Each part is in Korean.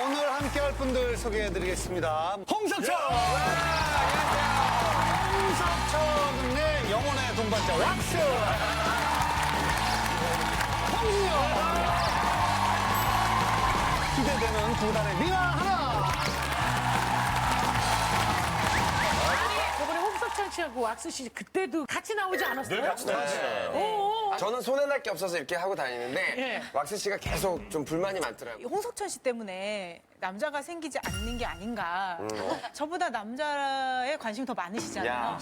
오늘 함께할 분들 소개해드리겠습니다. 홍석천! 홍석천의 영혼의 동반자 왁스! 홍진영! 기대되는 두 달의 미나 하나! 저번에 홍석천 씨하고 왁스 씨 그때도 같이 나오지 않았어요? 늘 같이 나왔어요. 저는 손해날 게 없어서 이렇게 하고 다니는데 예. 왁스 씨가 계속 좀 불만이 많더라고요. 홍석천 씨 때문에 남자가 생기지 않는 게 아닌가. 저보다 남자에 관심이 더 많으시잖아요. 야.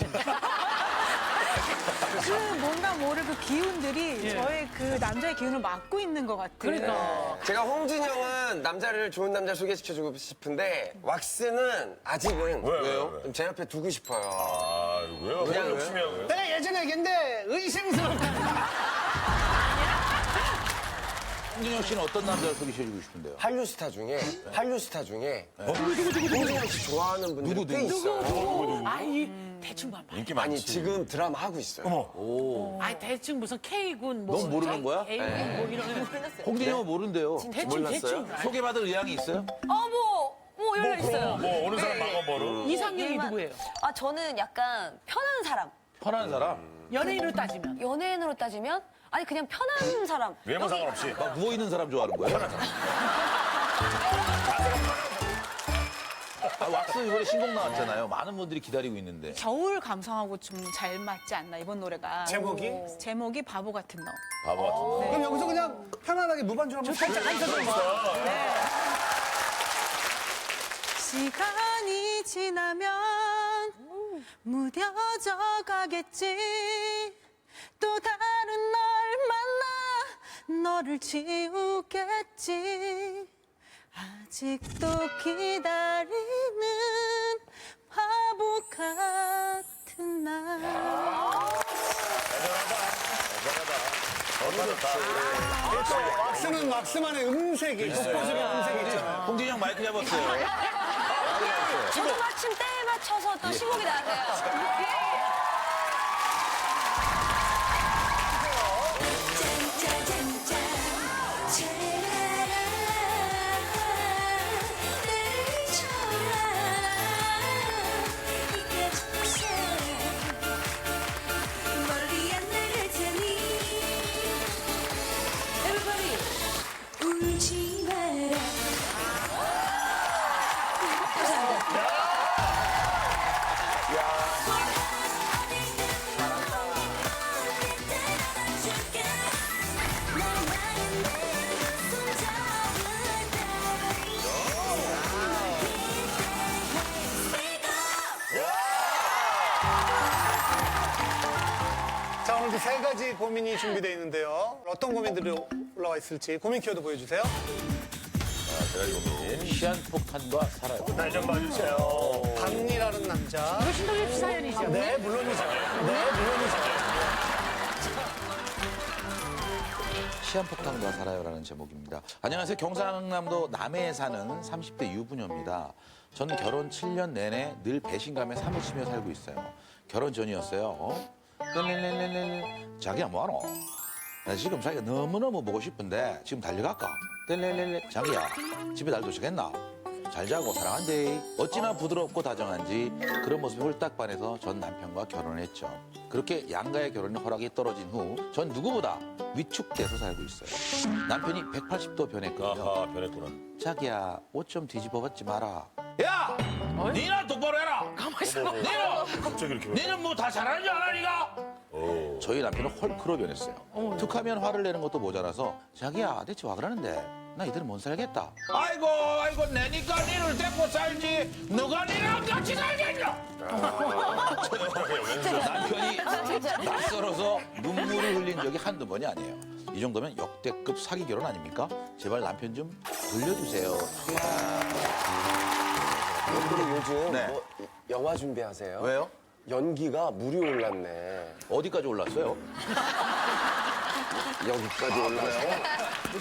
그 뭔가 모를 그 기운들이 예. 저의 그 남자의 기운을 막고 있는 것 같아요. 그러니까. 제가 홍진영은 남자를 좋은 남자 소개시켜주고 싶은데 왁스는 아직은 왜요? 좀 제 옆에 두고 싶어요. 아, 왜요? 그냥 욕심이야. 내가 예전에 얘기했는데 의심스럽다. 홍진영 씨는 어떤 남자를 소개시켜주고 싶은데요? 한류 스타 중에 홍진영 씨 좋아하는 분들이 꽤 있어요. 아이, 대충 봐봐. 인기 많지. 아니 지금 드라마 하고 있어요. 아이, 대충 무슨 K군, 뭐. 넌 모르는 거야? A군, 뭐 이런. 홍진영은 모른대요. 대충, 대충. 소개받을 의향이 있어요? 뭐 연락 있어요. 뭐 오는 사람 막아버려. 이상형이 누구예요? 아 저는 약간 편한 사람. 편한 사람? 연예인으로 따지면. 연예인으로 따지면 아니 그냥 편한 사람. 외모 상관없이. 막 누워있는 사람 좋아하는 거예요? 왁스 이번에 신곡 나왔잖아요. 많은 분들이 기다리고 있는데. 겨울 감성하고 좀 잘 맞지 않나 이번 노래가. 제목이 바보 같은 너. 바보 같은데. 그럼 여기서 그냥 편안하게 무반주 한번 살짝 한번 네. 시간이 지나면 무뎌져 가겠지. 또 다른 널 만나 너를 지우겠지. 아직도 기다리는 바보 같은 날. 왁스는 왁스만의 음색이, 독보적인 음색이 있잖아. 홍진영 마이크 잡았어요. 저도 마침 때에 맞춰서 또 신곡이 나왔어요. 울지 마라. 자, 오늘도 세 가지 고민이 준비되어 있는데요. 어떤 고민들이 올라와 있을지 고민 키워드 보여주세요. 시한폭탄과 살아요. 날 좀 봐주세요. 박리라는 남자. 이거 신동엽 씨 사연이죠? 네, 물론이죠. 네, 물론이죠. 시한폭탄과 살아요라는 제목입니다. 안녕하세요. 경상남도 남해에 사는 30대 유부녀입니다. 저는 결혼 7년 내내 늘 배신감에 사무치며 살고 있어요. 결혼 전이었어요. 자기야 뭐하노? 나 지금 자기가 너무너무 보고 싶은데 지금 달려갈까? 자기야 집에 날 도착했나? 잘 자고 사랑한대. 어찌나 부드럽고 다정한지 그런 모습에 홀딱 반해서 전 남편과 결혼했죠. 그렇게 양가의 결혼이 허락이 떨어진 후 전 누구보다 위축돼서 살고 있어요. 남편이 180도 변했거든요. 아하, 변했구나. 자기야 옷 좀 뒤집어 벗지 마라. 야! 니나 똑바로 해라! 가만히 있어. 니는! 갑자기 이렇게. 니는 뭐 다 잘하는 줄 알아, 니가? 저희 남편은 헐크로 변했어요. 툭하면 화를 내는 것도 모자라서 자기야 대체 와 그러는데 나 이대로 못 살겠다. 아이고 내니까 니를 데리고 살지 누가 니랑 같이 살겠냐? 남편이 낯설어서 눈물을 흘린 적이 한두 번이 아니에요. 이 정도면 역대급 사기 결혼 아닙니까? 제발 남편 좀 돌려주세요. 근데 요즘 네. 뭐 영화 준비하세요? 왜요? 연기가 물이 올랐네. 어디까지 올랐어요? 여기까지 올라요?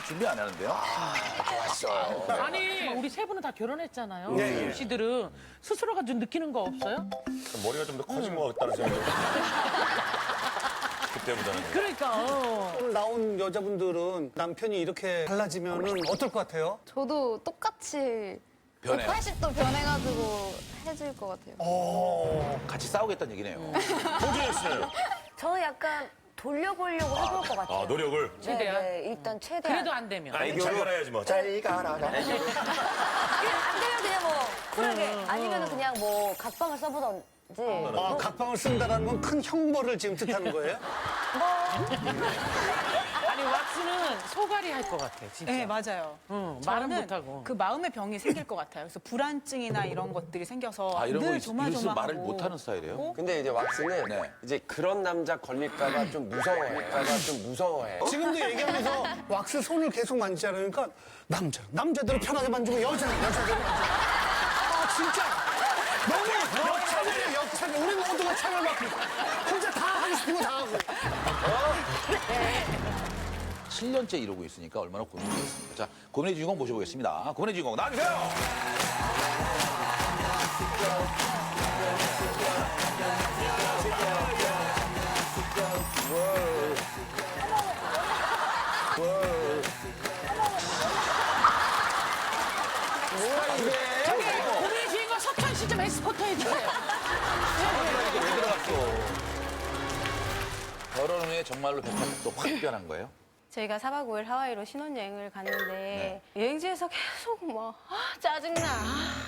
준비 안 하는데요? 좋았어요. 아니, 우리 세 분은 다 결혼했잖아요. 네, 예. 씨들은 스스로가 좀 느끼는 거 없어요? 머리가 좀 더 커진 것 같다는 생각이 그때보다는. 그러니까. 오늘 나온 여자분들은 남편이 이렇게 달라지면 어떨 것 같아요? 저도 똑같이 변해요. 180도 변해가지고 해줄 것 같아요. 같이 싸우겠다는 얘기네요. 호준이 씨는 저는 약간 돌려보려고 해볼 것 같아요. 아, 노력을. 최대한? 네, 일단 최대한. 그래도 안 되면. 아니, 잘 가라야지 뭐. 잘 가라. 그냥 안 되면 그냥 뭐 쿨하게 아니면 그냥 뭐 각방을 써보던지. 아, 각방을 쓴다는 건 큰 형벌을 지금 뜻하는 거예요? 아니 왁스는 소갈이 할 것 같아 진짜. 네, 맞아요. 응, 말은 저는 못하고. 그 마음의 병이 생길 것 같아요. 그래서 불안증이나 이런 것들이 생겨서 아, 이런 거 늘 일수록 조마조마하고. 말을 못하는 스타일이에요? 근데 이제 왁스는 네. 이제 그런 남자 걸릴까봐 좀 무서워해. 지금도 얘기하면서 왁스 손을 계속 만지잖아요. 그러니까 남자들은 편하게 만지고 여자들은 아, 진짜. 너무 역차별. 우리 모두가 차별받고 혼자 다 하고 싶은 거 다 하고. 7년째 이러고 있으니까 얼마나 고민이겠습니까? 자, 고민의 주인공 모셔보겠습니다. 고민의 주인공 나와주세요! 저기 고민의 주인공 석천 씨 좀 엑스포트 해주세요. 이게 왜 들어갔어? 결혼 후에 정말로 180도 확 변한 거예요? 저희가 4박 5일 하와이로 신혼여행을 갔는데 여행지에서 계속 막 짜증나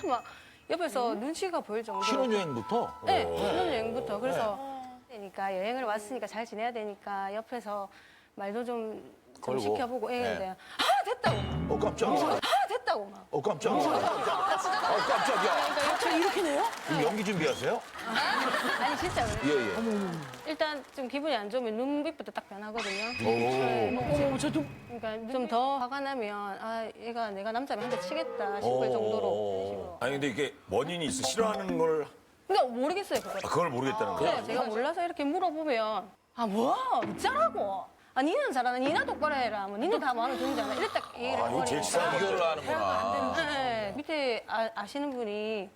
막 옆에서 눈치가 보일 정도로 신혼여행부터? 네, 신혼여행부터 그래서 그러니까 여행을 왔으니까 잘 지내야 되니까 옆에서 말도 좀 걸고. 시켜보고 네. 했는데 됐다고 깜짝이야. 됐다고 막 깜짝이야. 깜짝이야. 갑자기 이렇게 내요? 그럼 연기 준비하세요? 아니 진짜 예. 일단 좀 기분이 안 좋으면 눈빛부터 딱 변하거든요. 어머 저도 그러니까 좀 더 화가 나면 아 얘가 내가 남자면 한 대 치겠다 싶을 정도로. 아니, 근데 이게 원인이 있어. 싫어하는 걸, 그러니까 모르겠어요 그거. 그걸 모르겠다는 거야. 네, 제가 몰라서 이렇게 물어보면 어쩌라고? 아 니는 잘하나 니나 똑바로 해라. 뭐 니는 다 마음에 드는지 않아? 이랬다 얘기를 이거 제일 해버리니까. 치사한 이거를 하는구나. 네, 밑에 아시는 분이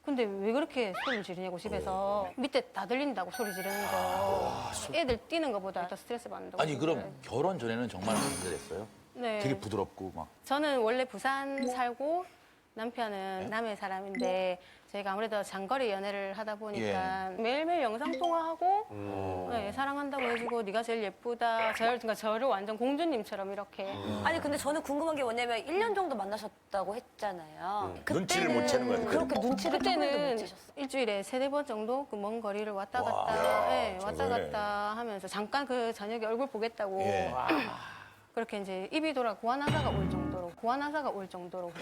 근데 왜 그렇게 소리를 지르냐고 집에서 밑에 다 들린다고 소리 지르는 거. 애들 뛰는 것보다 더 스트레스 받는다고. 아니, 그럼 결혼 전에는 정말 반대됐어요? 네. 되게 부드럽고 막. 저는 원래 부산 살고 남편은 남해 사람인데 저희가 아무래도 장거리 연애를 하다 보니까 매일매일 영상 통화하고 네, 사랑한다고 해주고 네가 제일 예쁘다. 그러니까 저를 완전 공주님처럼 이렇게. 아니 근데 저는 궁금한 게 뭐냐면 1년 정도 만나셨다고 했잖아요. 눈치를 못 채는 거야, 그때는. 그렇게 눈치를 조금도 못 그때는 채셨어요. 일주일에 3-4번 정도 그 먼 거리를 왔다 갔다 왔다 정말이네. 갔다 하면서 잠깐 그 저녁에 얼굴 보겠다고 예. 그렇게 이제 입이 돌아 고아나사가 올 정도로 그렇게 구원하서 올 정도로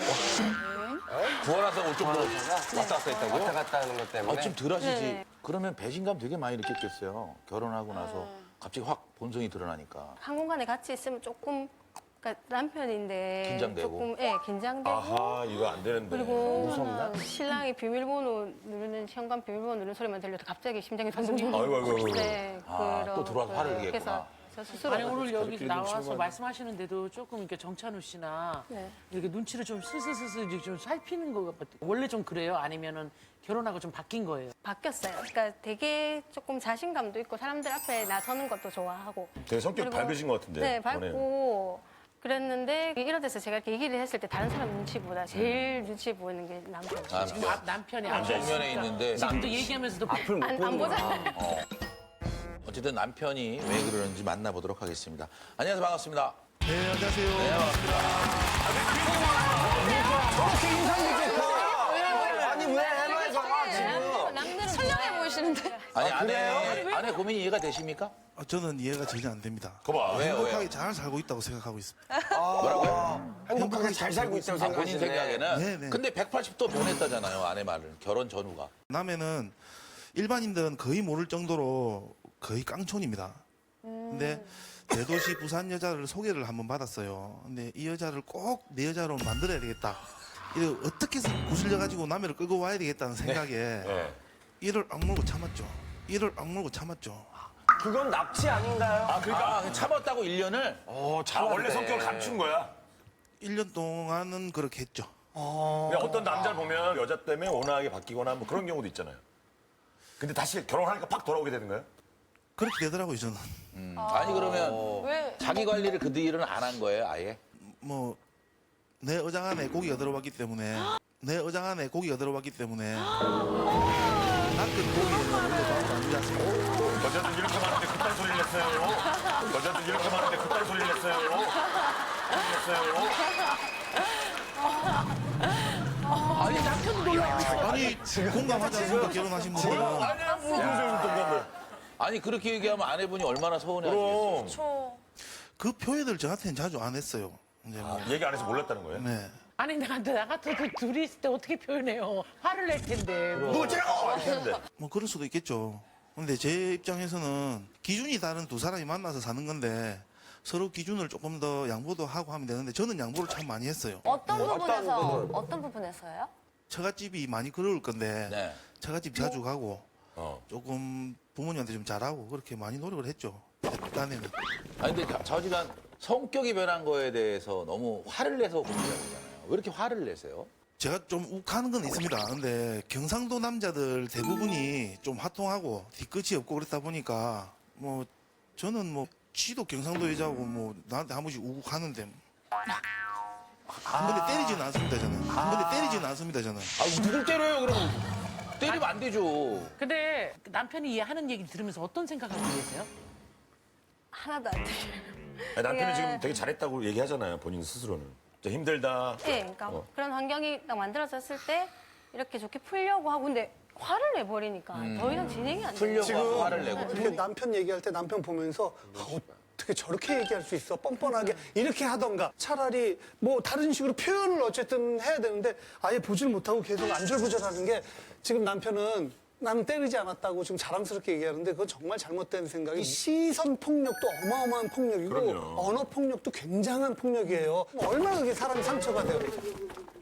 왔다 갔다 했다고요? 왔다 갔다 하는 것 때문에. 아, 좀 덜 하시지. 네. 그러면 배신감 되게 많이 느꼈겠어요. 결혼하고 나서 갑자기 확 본성이 드러나니까. 한 공간에 같이 있으면 조금 그러니까 남편인데 긴장되고. 조금 기장되고 아하, 이거 안 되는데. 그리고 신랑이 비밀번호 누르는 현관 비밀번호 누르는 소리만 들려도 갑자기 심장이 덩덩 아이고. 네, 아, 또 들어와서 화를 내겠구나. 그래서 저 스스로 아니 오늘 여기 나와서 말씀하시는데도 조금 이렇게 정찬우 씨나 네. 이렇게 눈치를 좀 슬슬슬슬 이제 좀 살피는 거 같아요. 원래 좀 그래요? 아니면은 결혼하고 좀 바뀐 거예요? 바뀌었어요. 그러니까 되게 조금 자신감도 있고 사람들 앞에 나서는 것도 좋아하고 되게 성격이 그리고- 밝으신 것 같은데. 네, 밝고 그랬는데 이런 데서 제가 이렇게 얘기를 했을 때 다른 사람 눈치보다 제일 눈치 보이는 게 남편이에요. 아, 지금 남편이 정면에 있는데 지금도 얘기하면서도 안 보잖아요. 어쨌든 남편이 왜 그러는지 만나보도록 하겠습니다. 안녕하세요. 반갑습니다. 네, 안녕하세요. 아니 왜 해마에서 지금? 남들은 선량해 보이시는데. 아니, 아내 고민이 이해가 되십니까? 저는 이해가 전혀 안 됩니다. 거봐. 왜요? 행복하게 잘 살고 있다고 생각하고 있습니다. 행복하게 잘 살고 있다고 아, 본인 생각하시네. 생각에는? 네. 근데 180도 변했다잖아요, 아내 말을. 결혼 전후가. 남해는 일반인들은 거의 모를 정도로 거의 깡촌입니다. 근데 대도시 부산 여자를 소개를 한번 받았어요. 근데 이 여자를 꼭 내 여자로 만들어야 되겠다. 이거 어떻게 해서 구슬려가지고 남해를 끌고 와야 되겠다는 생각에 네. 이를 악물고 참았죠. 이를 악물고 참았죠. 그건 납치 아닌가요? 아, 그러니까. 참았다고 1년을? 아, 원래 성격을 감춘 거야. 1년 동안은 그렇게 했죠. 근데 어떤 남자를 보면 여자 때문에 온화하게 바뀌거나 뭐 그런 경우도 있잖아요. 근데 다시 결혼하니까 팍 돌아오게 되는 거예요? 그렇게 되더라고요, 저는. 아니 그러면 왜? 자기 관리를 그 뒤로는 안 한 거예요, 아예? 뭐 내 어장 안에 고기가 들어왔기 때문에 낚은 고기에는 원래 밥을 안 주지 않습니까? 여자들 이렇게 많은데 그딴 소리를 냈어요. 여자들 이렇게 많은데 그딴 소리를 냈어요. 아니 남편도 놀라요. 아니 공감하지 않습니까? 결혼하신 분들은. 아니 그렇게 얘기하면 아내분이 얼마나 서운해하시겠어요. 그 표현을 저한테는 자주 안 했어요. 이제 뭐. 얘기 안 해서 몰랐다는 거예요? 네. 아니 나 같아도 둘이 있을 때 어떻게 표현해요? 화를 낼 텐데. 뭐지라고 이렇게 했는데. 뭐 그럴 수도 있겠죠. 근데 제 입장에서는 기준이 다른 두 사람이 만나서 사는 건데 서로 기준을 조금 더 양보도 하고 하면 되는데 저는 양보를 참 많이 했어요. 어떤 부분에서요? 처갓집이 많이 그리울 건데 네. 처갓집 자주 가고 조금 부모님한테 좀 잘하고 그렇게 많이 노력을 했죠. 딴에는. 아니 근데 저지간 성격이 변한 거에 대해서 너무 화를 내서 그런 거잖아요. 왜 이렇게 화를 내세요? 제가 좀 욱하는 건 있습니다. 근데 경상도 남자들 대부분이 좀 화통하고 뒤끝이 없고 그렇다 보니까 뭐 저는 뭐 지도 경상도 여자고 뭐 나한테 한 번씩 우욱하는데 한 번에 때리지는 않습니다 저는. 아 누굴 때려요 그러면? 때리면 안 되죠. 근데 남편이 하는 얘기 들으면서 어떤 생각하고 계세요? 하나도 안 들려요. 아니, 남편이 지금 되게 잘했다고 얘기하잖아요. 본인 스스로는. 진짜 힘들다. 네, 그러니까 그런 환경이 딱 만들어졌을 때 이렇게 좋게 풀려고 하고 근데 화를 내버리니까 더 이상 진행이 안 돼요. 풀려고 화를 내고. 이렇게 남편 얘기할 때 남편 보면서 어떻게 저렇게 얘기할 수 있어? 뻔뻔하게 이렇게 하던가 차라리 뭐 다른 식으로 표현을 어쨌든 해야 되는데 아예 보질 못하고 계속 안절부절하는 게 지금 남편은 나는 때리지 않았다고 지금 자랑스럽게 얘기하는데 그건 정말 잘못된 생각이 시선 폭력도 어마어마한 폭력이고 그럼요. 언어 폭력도 굉장한 폭력이에요. 얼마나 그게 사람 상처가 돼요.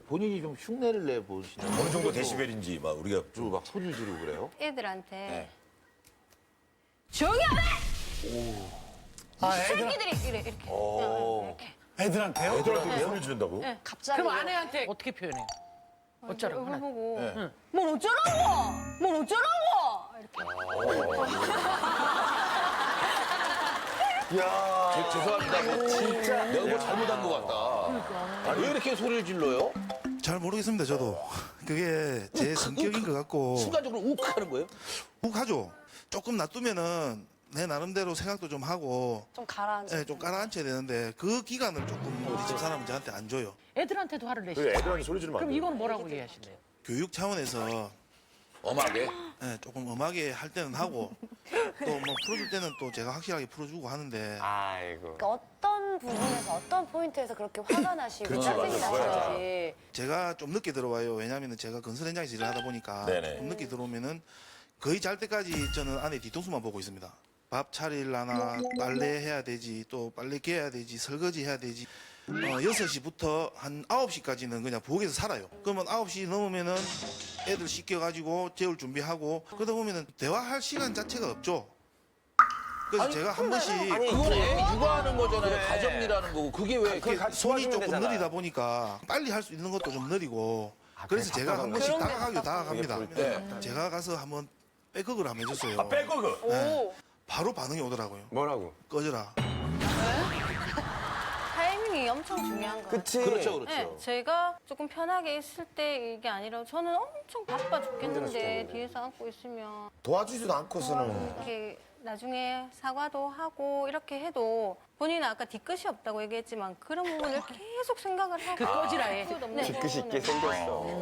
본인이 좀 흉내를 내보시는 어느 정도 데시벨인지 막 우리가 좀 막 소리를 지르고 그래요? 애들한테 네. 조용히 하래! 아, 애들, 새끼들이 이렇게 이렇게 애들한테요? 애들한테 소리 지른다고? 갑자기. 그럼 아내한테 어떻게 표현해요? 어쩌라고 얼굴 하나? 보고 응. 뭘 어쩌라고! 이렇게 죄송합니다. 뭐 진짜 내가 뭐 잘못한 것 같다. 왜 이렇게 소리를 질러요? 잘 모르겠습니다 저도. 그게 제 성격인 것 같고 순간적으로 욱 하는 거예요? 욱하죠. 조금 놔두면은 내 나름대로 생각도 좀 하고 좀 가라앉아. 좀 깔아앉혀야 되는데 그 기간을 조금 우리 집 사람은 저한테 안 줘요. 애들한테도 화를 그 내시죠? 애들한테 소리 지르면 안 그럼 돼. 이건 뭐라고 얘기하시나요? 교육 차원에서 엄하게? 조금 엄하게 할 때는 하고 또 뭐 풀어줄 때는 또 제가 확실하게 풀어주고 하는데 아이고. 그러니까 어떤 부분에서 어떤 포인트에서 그렇게 화가 나시고 그렇지, 짜증이 맞아. 나시는지. 제가 좀 늦게 들어와요. 왜냐하면 제가 건설 현장에서 일을 하다 보니까 네네. 좀 늦게 들어오면은 거의 잘 때까지 저는 아내 뒤통수만 보고 있습니다. 밥 차리려나 빨래 해야 되지 또 빨래 개야 되지 설거지 해야 되지 6시부터 한 9시까지는 그냥 부엌에서 살아요. 그러면 9시 넘으면은 애들 씻겨가지고 재울 준비하고 그러다 보면은 대화할 시간 자체가 없죠. 그래서 제가 한 번씩 그건 애 육아하는 거잖아요. 가정이라는 거고. 그게 왜 이렇게 손이 도와주면 조금 되잖아. 느리다 보니까 빨리 할 수 있는 것도 좀 느리고 그래서 제가 한 번씩 다가갑니다. 때. 제가 가서 한번 백업을 한번 해줬어요. 아, 빼고 그. 네. 바로 반응이 오더라고요. 뭐라고? 꺼져라. 타이밍이 엄청 중요한 거 같아요. 그치? 그렇죠, 네, 그렇죠. 제가 조금 편하게 있을 때 이게 아니라 저는 엄청 바빠 죽겠는데 뒤에서 안고 있으면 도와주지도 않고서는. 이렇게 나중에 사과도 하고 이렇게 해도 본인은 아까 뒤끝이 없다고 얘기했지만 그런 부분을 계속 생각을 하고 그 꺼지라에. 뒤끝이 있게 생겼어.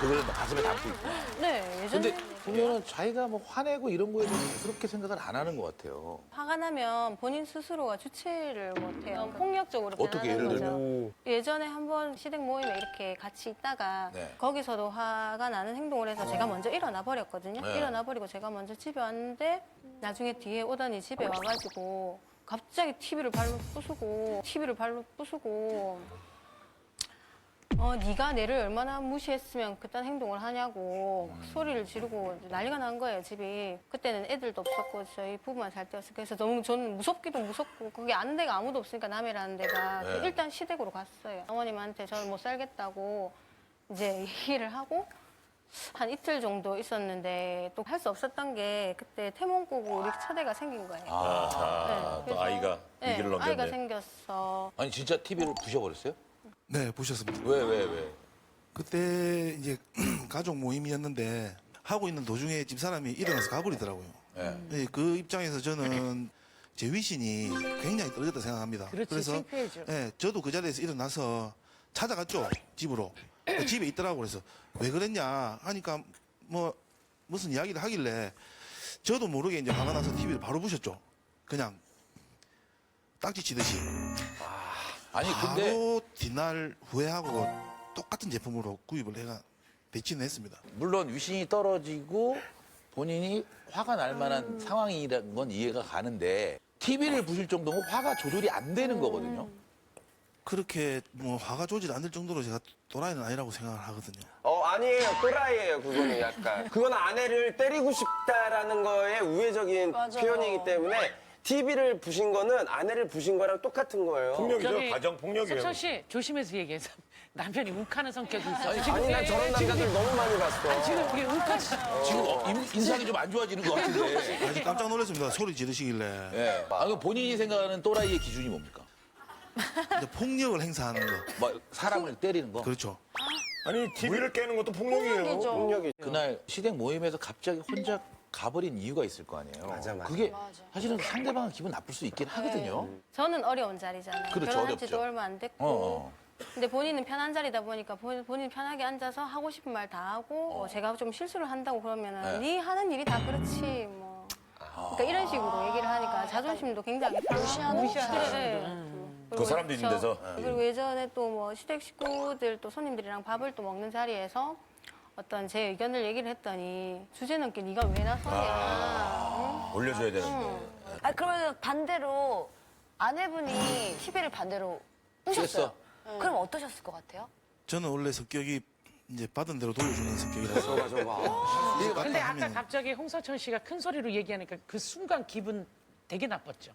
그걸 가슴에 담고 있고. 네, 예전에 근데 보면은 자기가 뭐 화내고 이런 거에 대해서 대수롭게 생각을 안 하는 것 같아요. 화가 나면 본인 스스로가 주체를 못해요. 폭력적으로 어떻게 변하는 예를 거죠. 예전에 한번 시댁 모임에 이렇게 같이 있다가 네. 거기서도 화가 나는 행동을 해서 제가 먼저 일어나 버렸거든요. 네. 일어나 버리고 제가 먼저 집에 왔는데 나중에 뒤에 오더니 집에 와가지고 갑자기 TV를 발로 부수고 네가 내를 얼마나 무시했으면 그딴 행동을 하냐고 소리를 지르고 난리가 난 거예요, 집이. 그때는 애들도 없었고 저희 부부만 살 때였어요. 그래서 너무 저는 무섭기도 무섭고 거기 아는 데가 아무도 없으니까 남해라는 데가 네. 일단 시댁으로 갔어요. 어머님한테 저는 못 살겠다고 이제 얘기를 하고 한 이틀 정도 있었는데 또 할 수 없었던 게 그때 태몽 꾸고 우리 차대가 생긴 거예요. 아하, 또 그래서- 아이가 위기를 네, 아이가 넘겼네. 생겼어. 아니 진짜 TV를 부셔버렸어요? 네, 보셨습니다. 왜? 그때 이제 가족 모임이었는데 하고 있는 도중에 집사람이 일어나서 가버리더라고요. 네, 그 입장에서 저는 제 위신이 굉장히 떨어졌다 생각합니다. 그렇지, 그래서 창피해져. 예, 저도 그 자리에서 일어나서 찾아갔죠, 집으로. 집에 있더라고. 그래서 왜 그랬냐 하니까 뭐 무슨 이야기를 하길래 저도 모르게 이제 화가 나서 TV를 바로 부셨죠. 그냥 딱지 치듯이. 아니 근데 바로 뒷날 후회하고 똑같은 제품으로 구입을 해가 배치는 했습니다. 물론 위신이 떨어지고 본인이 화가 날 만한 상황이라는 건 이해가 가는데 TV를 부실 정도면 화가 조절이 안 되는 거거든요. 그렇게 뭐 화가 조절 안 될 정도로 제가 또라이는 아니라고 생각을 하거든요. 아니에요. 또라이예요. 그거는 약간. 그건 아내를 때리고 싶다라는 거에 우회적인 표현이기 때문에 TV를 부신 거는 아내를 부신 거랑 똑같은 거예요. 폭력이죠. 가정 폭력이에요. 석천 씨 조심해서 얘기해서 남편이 욱하는 성격이 있어. 아니, 나 저런 남자들 너무 많이 봤어. 지금 이게 욱하지. 지금 인상이 좀 안 좋아지는 것 같은데. 아직 깜짝 놀랐습니다. 소리 지르시길래. 예. 아, 그럼 본인이 생각하는 또라이의 기준이 뭡니까? 이제 폭력을 행사하는 거. 뭐 사람을 때리는 거? 그렇죠. 아니, TV를 깨는 것도 폭력이에요. 폭력이. 그날 시댁 모임에서 갑자기 혼자 가버린 이유가 있을 거 아니에요. 맞아. 그게 사실은 상대방은 기분 나쁠 수 있긴 하거든요. 저는 어려운 자리잖아요. 그렇죠, 결혼한 지도 어렵죠. 얼마 안 됐고. 어. 근데 본인은 편한 자리다 보니까 본인 편하게 앉아서 하고 싶은 말 다 하고 제가 좀 실수를 한다고 그러면은 네 하는 일이 다 그렇지 뭐. 그러니까 이런 식으로 얘기를 하니까 자존심도 굉장히 무시하는. 그 사람도 있는 데서. 그리고 예전에 또 뭐 시댁 식구들 또 손님들이랑 밥을 또 먹는 자리에서 어떤 제 의견을 얘기를 했더니 주제 넘게 네가 왜 나서냐. 올려줘야 되는데. 아, 그러면 반대로 아내분이 TV를 반대로 부셨어요. 그럼 어떠셨을 것 같아요? 저는 원래 성격이 이제 받은 대로 돌려주는 성격이라서. 근데 아까 갑자기 홍서천 씨가 큰 소리로 얘기하니까 그 순간 기분 되게 나빴죠.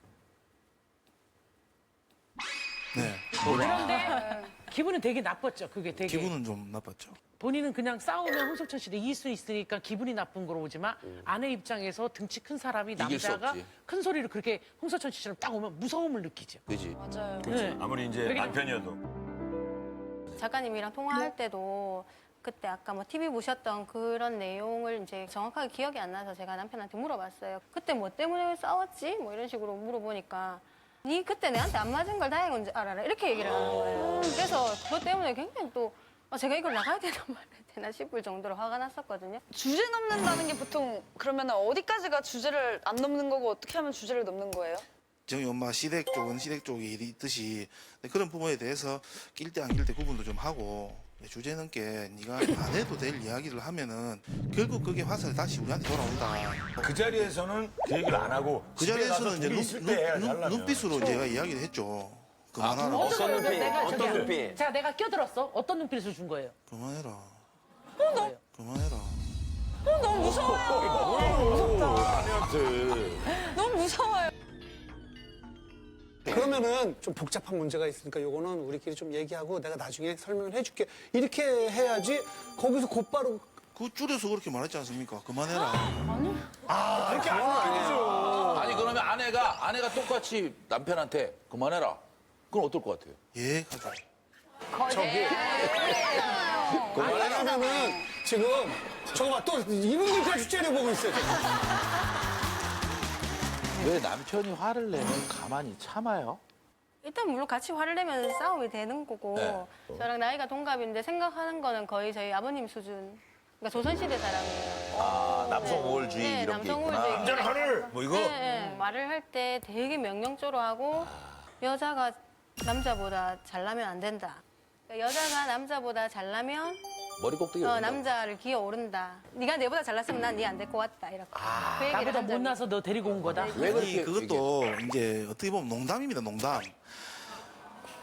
네. 그런데 기분은 되게 나빴죠. 그게 되게. 기분은 좀 나빴죠. 본인은 그냥 싸우면 홍석천 씨도 이길 수 있으니까 기분이 나쁜 거로 오지만 아내 입장에서 등치 큰 사람이 이길 수 남자가 없지. 큰 소리로 그렇게 홍석천 씨처럼 딱 오면 무서움을 느끼죠. 그지? 맞아요. 네. 아무리 이제 그러니까- 남편이어도. 작가님이랑 통화할 때도 그때 아까 뭐 TV 보셨던 그런 내용을 이제 정확하게 기억이 안 나서 제가 남편한테 물어봤어요. 그때 뭐 때문에 싸웠지? 뭐 이런 식으로 물어보니까 니 그때 내한테 안 맞은 걸 다행인 줄 알아라. 이렇게 얘기를 하는 거예요. 그래서 그것 때문에 굉장히 또 제가 이걸 나가야 되나 말아야 되나 싶을 정도로 화가 났었거든요. 주제 넘는다는 게 보통 그러면 어디까지가 주제를 안 넘는 거고 어떻게 하면 주제를 넘는 거예요? 저희 엄마 시댁 쪽은 시댁 쪽에 일이 있듯이 그런 부분에 대해서 낄 때 안 낄 때 구분도 좀 하고 주제 넘게 네가 안 해도 될 이야기를 하면은 결국 그게 화살이 다시 우리한테 돌아온다. 그 자리에서는 그 얘기를 안 하고 그 집에 가서 자리에서는 이제 둘이 있을 때 해야지 하려면. 눈빛으로 제가 이야기를 했죠. 그만하라. 어떤 눈빛? 내가 어떤 저기- 눈빛? 자, 내가 껴들었어. 어떤 눈빛을 준 거예요? 그만해라. 그만해라. 너무 무서워요. 아내한테. 너무 무서워요. 그러면은 좀 복잡한 문제가 있으니까 요거는 우리끼리 좀 얘기하고 내가 나중에 설명을 해줄게. 이렇게 해야지 거기서 곧바로 그 줄여서 그렇게 말했지 않습니까? 그만해라. 그렇게 아니죠. 아니 그러면 아내가 똑같이 남편한테 그만해라. 그건 어떨 것 같아요? 예, 가자. 그만하면은 지금 저거 봐 또 이분들까지 째려보고 있어요. 왜 남편이 화를 내면 가만히 참아요? 일단 물론 같이 화를 내면 싸움이 되는 거고 네. 저랑 나이가 동갑인데 생각하는 거는 거의 저희 아버님 수준. 그러니까 조선시대 사람이에요. 아 남성 우월주의 네, 이런 게 남성 있구나. 우월주의. 남자는 하늘! 뭐 이거? 네, 네. 말을 할 때 되게 명령조로 하고 여자가 남자보다 잘나면 안 된다. 그러니까 여자가 남자보다 잘나면 머리 꼭대기 올린다고. 남자를 기어오른다. 네가 내보다 잘났으면 난 네 안 데리고 왔다. 이렇게. 그 얘기를 나보다 한 적이 못나서 너 데리고 온 거다. 왜 그렇게 아니, 그것도 이제 어떻게 보면 농담입니다, 농담.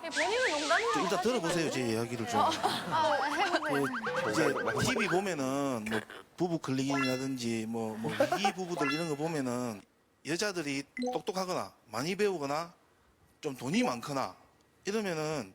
본인은 농담이라고 일단 들어보세요, 제 이야기를 좀. 그 이제 TV 보면은 뭐 부부 클릭이라든지 뭐 이 부부들 이런 거 보면은 여자들이 똑똑하거나 많이 배우거나 좀 돈이 많거나 이러면은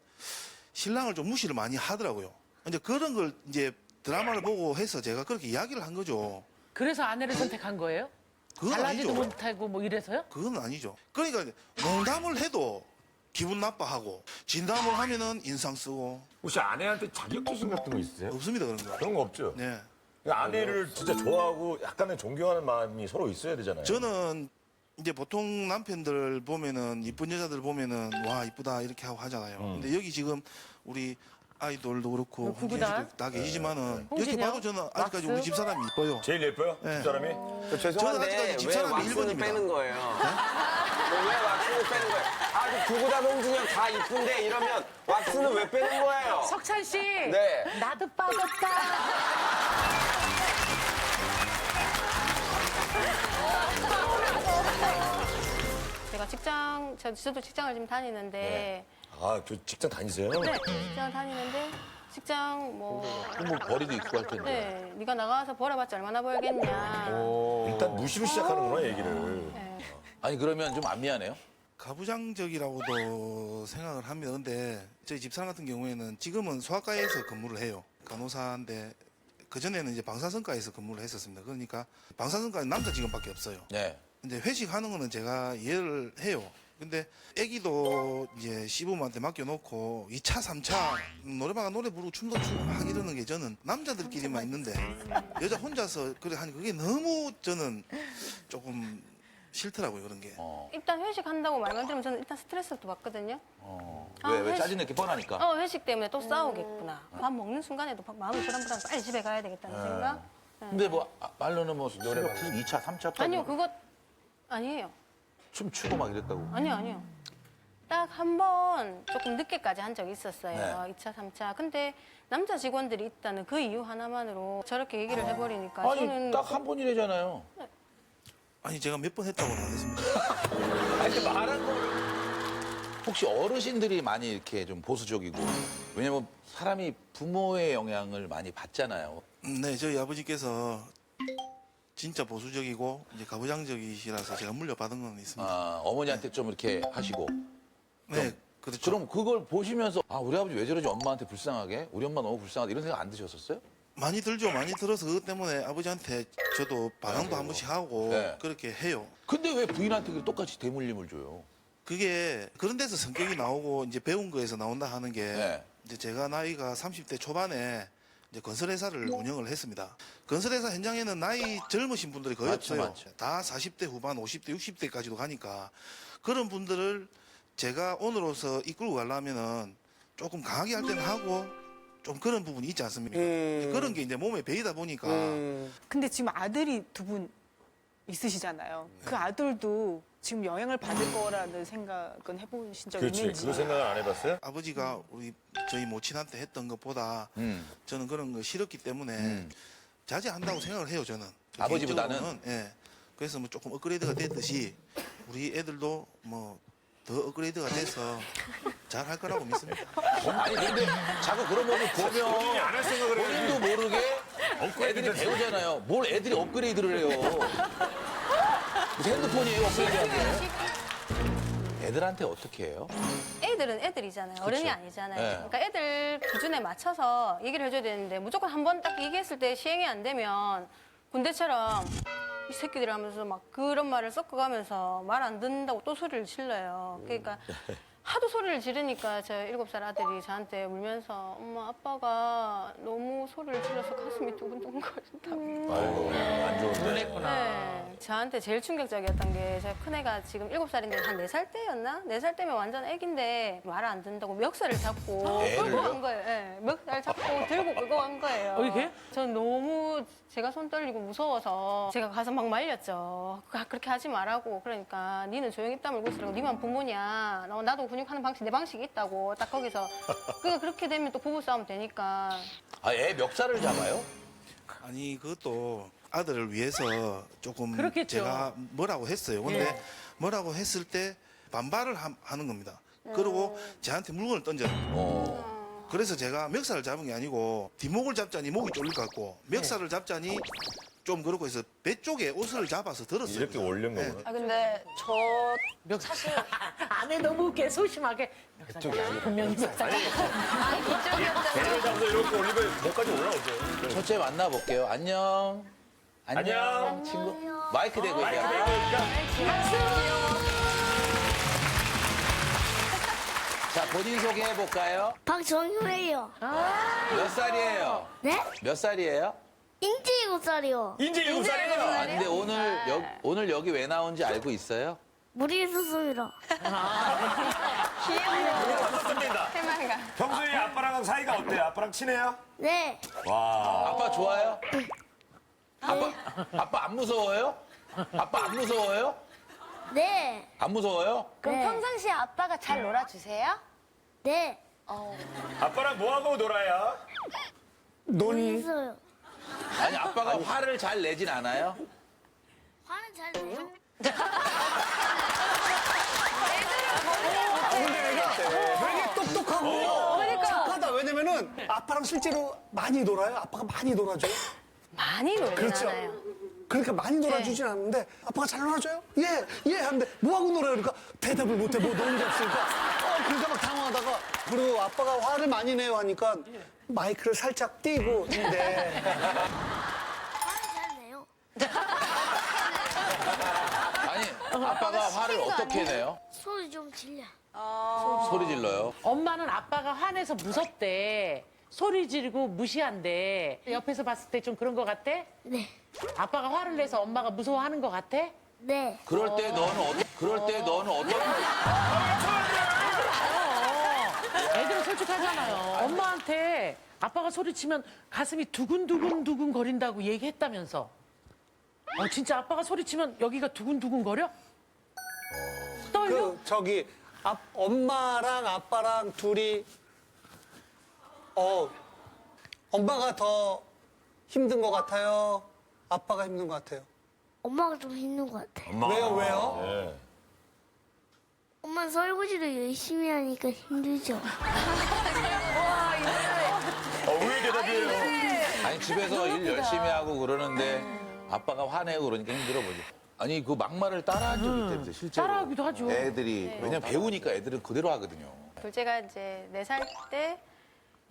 신랑을 좀 무시를 많이 하더라고요. 이제 그런 걸 이제 드라마를 보고 해서 제가 그렇게 이야기를 한 거죠. 그래서 아내를 선택한 거예요? 그건 잘나지도 아니죠. 못하고 뭐 이래서요? 그건 아니죠. 그러니까 농담을 해도 기분 나빠하고 진담을 하면은 인상 쓰고 혹시 아내한테 자격지심 같은 거 있으세요? 없습니다 그런 거. 그런 거 없죠? 네. 그러니까 아내를 진짜 좋아하고 약간은 존경하는 마음이 서로 있어야 되잖아요. 저는 이제 보통 남편들 보면은 이쁜 여자들 보면은 와 이쁘다 이렇게 하고 하잖아요. 근데 여기 지금 우리 아이돌도 그렇고 구구단? 홍진희 씨도 다 계시지만은 이렇게 홍진이요? 봐도 저는 아직까지 왁스? 우리 집사람이 이뻐요. 제일 예뻐요? 네. 집사람이? 저 죄송한데 저는 아직까지 왜 집사람이 왁스를 1번입니다. 빼는 거예요? 왜 왁스를 빼는 거예요? 아, 그 구구단 홍진영 다 이쁜데 이러면 왁스는 왜 빼는 거예요? 석찬 씨. 네. 나도 빠졌다. 제가 저도 직장을 지금 다니는데, 아, 저 직장 다니세요? 네, 직장을 다니는데, 직장 뭐, 뭐 벌이도 있고 할 텐데. 네, 네가 나가서 벌어봤자 얼마나 벌겠냐. 일단 무시로 시작하는구나, 얘기를. 아니 그러면 좀 안 미안해요? 가부장적이라고도 생각을 합니다. 근데 저희 집사람 같은 경우에는 지금은 소아과에서 근무를 해요. 간호사인데 그전에는 이제 방사선과에서 근무를 했었습니다. 그러니까 방사선과는 남자 직원밖에 없어요. 네. 근데 회식하는 거는 제가 이해를 해요. 근데 애기도 이제 시부모한테 맡겨놓고 2차, 3차 노래방가 노래 부르고 춤도 추고 막 이러는 게 저는 남자들끼리만 있는데 여자 혼자서 그래 하니 그게 너무 저는 조금 싫더라고요, 그런 게. 일단 회식한다고 말만 들으면 저는 일단 스트레스도 받거든요. 왜 짜증내기 뻔하니까. 회식 때문에 또 싸우겠구나. 밥 먹는 순간에도 막 마음이 불안불안 빨리 집에 가야 되겠다는 생각? 근데 뭐 말로는 뭐 노래 2차, 3차 아니요, 그거 아니에요. 춤 추고 막 이랬다고. 아니요. 딱 한 번 조금 늦게까지 한 적이 있었어요. 네. 2차, 3차. 근데 남자 직원들이 있다는 그 이유 하나만으로 저렇게 얘기를 해버리니까 아니 저는 딱 한 번이래잖아요. 아니 제가 몇 번 했다고는 안 했습니다. 아니 말한 거. 혹시 어르신들이 많이 이렇게 좀 보수적이고 왜냐면 사람이 부모의 영향을 많이 받잖아요. 네, 저희 아버지께서 진짜 보수적이고 이제 가부장적이시라서 제가 물려받은 건 있습니다. 아, 어머니한테 좀 이렇게 하시고. 네, 그렇죠. 그럼 그걸 보시면서 아 우리 아버지 왜 저러지 엄마한테 불쌍하게 우리 엄마 너무 불쌍하다 이런 생각 안 드셨었어요? 많이 들죠. 많이 들어서 그것 때문에 아버지한테 저도 반항도 한 번씩 하고 네. 그렇게 해요. 근데 왜 부인한테 그 똑같이 대물림을 줘요? 그게 그런 데서 성격이 나오고 이제 배운 거에서 나온다 하는 게 네. 이제 제가 나이가 30대 초반에 이제 건설회사를 운영을 했습니다. 건설회사 현장에는 나이 젊으신 분들이 거의 맞죠, 없어요. 맞죠. 다 40대 후반, 50대, 60대까지도 가니까 그런 분들을 제가 오늘로서 이끌고 가려면은 조금 강하게 할 때는 하고 좀 그런 부분이 있지 않습니까? 그런 게 이제 몸에 배이다 보니까 근데 지금 아들이 두 분 있으시잖아요. 그 아들도 지금 영향을 받을 거라는 생각은 해보신 적이 그렇지. 있는지. 그 생각을 안 해봤어요? 아버지가 저희 모친한테 했던 것보다 저는 그런 거 싫었기 때문에 자제한다고 생각을 해요, 저는. 아버지보다는? 개인적으로는, 예. 그래서 뭐 조금 업그레이드가 됐듯이 우리 애들도 뭐 더 업그레이드가 돼서 잘 할 거라고 믿습니다. 아니 근데 자꾸 그런 거를 본인이 보면 안 할 생각을 해야지. 본인도 모르게 애들이 배우잖아요. 뭘 애들이 업그레이드를 해요. 무슨 핸드폰이에요 업그레이드하는 게. 애들한테 어떻게 해요? 애들은 애들이잖아요. 어른이 그쵸. 아니잖아요. 네. 그러니까 애들 기준에 맞춰서 얘기를 해줘야 되는데 무조건 한 번 딱 얘기했을 때 시행이 안 되면 군대처럼 이 새끼들 하면서 막 그런 말을 섞어가면서 말 안 듣는다고 또 소리를 질러요. 그러니까 하도 소리를 지르니까 저 7살 아들이 저한테 울면서 엄마 아빠가 너무 소리를 질러서 가슴이 두근두근 거린다고. 아이고, 안 좋은데. 보냈구나. 네, 저한테 제일 충격적이었던 게 제가 큰애가 지금 7살인데 한 4살 때였나? 4살 때면 완전 애기인데 말을 안 듣는다고 멱살을 잡고 끌고 간 거예요. 네, 멱살 잡고 들고 끌고 간 거예요. 이게? 전 너무 제가 손 떨리고 무서워서 제가 가서 막 말렸죠. 그렇게 하지 말라고. 그러니까 니는 조용히 입 다물고 있으라고. 니만 부모냐. 나도 근육하는 방식 내 방식이 있다고. 딱 거기서 그렇게 되면 또 부부싸움 되니까. 아, 애 멱살을 잡아요? 아니 그것도 아들을 위해서 조금 그렇겠죠. 제가 뭐라고 했어요. 근데 뭐라고 했을 때 반발을 하는 겁니다. 그리고 저한테 물건을 던져요. 그래서 제가 멱살을 잡은 게 아니고 뒷목을 잡자니 목이 쫄릴 것 같고 멱살을 잡자니 좀 그렇고 해서 배 쪽에 옷을 잡아서 들었어요. 이렇게 올린 네. 거구나. 아 근데 저 사실 안에 너무 이렇게 소심하게 그쪽이 아니라. 분명히 멱살 아니 그쪽이었잖아요. 배를 잡아서 이렇게 올리면 목까지 올라오죠. 첫째 만나볼게요. 안녕. 안녕. 친구. 마이크 대고 마이크 얘기하고. 대니까 자, 본인 소개해볼까요? 박정효예요. 몇 살이에요? 네? 몇 살이에요? 인제 7살이요. 인제 7살이에요. 아, 근데 오늘 여기 왜 나온지 알고 있어요? 물이 있었습니다. 평소에 아빠랑 사이가 어때요? 아빠랑 친해요? 네. 와. 아빠 좋아요? 아빠 안 무서워요? 아빠 안 무서워요? 네. 안 무서워요? 그럼 네. 평상시에 아빠가 잘 놀아주세요? 네. 아빠랑 뭐하고 놀아요? 물이 있어요. 아니, 아빠가 화를 잘 내진 않아요? 화는 잘 내요. 근데 애가 되게 똑똑하고 착하다. 왜냐면은 아빠랑 실제로 많이 놀아요. 아빠가 많이 놀아줘요. 많이 놀진 그렇죠. 않아요. 그러니까 많이 놀아주진 않는데 아빠가 잘 놀아줘요? 예 하는데 뭐하고 놀아요? 그러니까 대답을 못해. 뭐 노는 게 없으니까. 그러니까 막 당황하다가 그리고 아빠가 화를 많이 내요 하니까 마이크를 살짝 띄고 네. 화는 잘 내요. 아니, 아빠가 화를 어떻게 내요? 소리 좀 질려. 소리 질러요. 엄마는 아빠가 화내서 무섭대. 소리 지르고 무시한대. 옆에서 봤을 때 좀 그런 거 같아? 네. 아빠가 화를 내서 엄마가 무서워하는 거 같아? 네. 그럴 때 너는 어떤 애들은 솔직하잖아요. 엄마한테 아빠가 소리치면 가슴이 두근두근 거린다고 얘기했다면서. 진짜 아빠가 소리치면 여기가 두근두근 거려? 떨려? 그 저기 엄마랑 아빠랑 둘이 엄마가 더 힘든 것 같아요. 아빠가 힘든 것 같아요. 엄마가 좀 힘든 것 같아. 왜요? 네. 엄마는 설거지를 열심히 하니까 힘들죠. 왜 대답이에요? 아니 집에서 일 열심히 하고 그러는데 아빠가 화내고 그러니까 힘들어 보지. 아니 그 막말을 따라한 적이 있다면서 실제로. 따라하기도 하죠. 애들이 왜냐면 배우니까 애들은 그대로 하거든요. 둘째가 이제 4살 때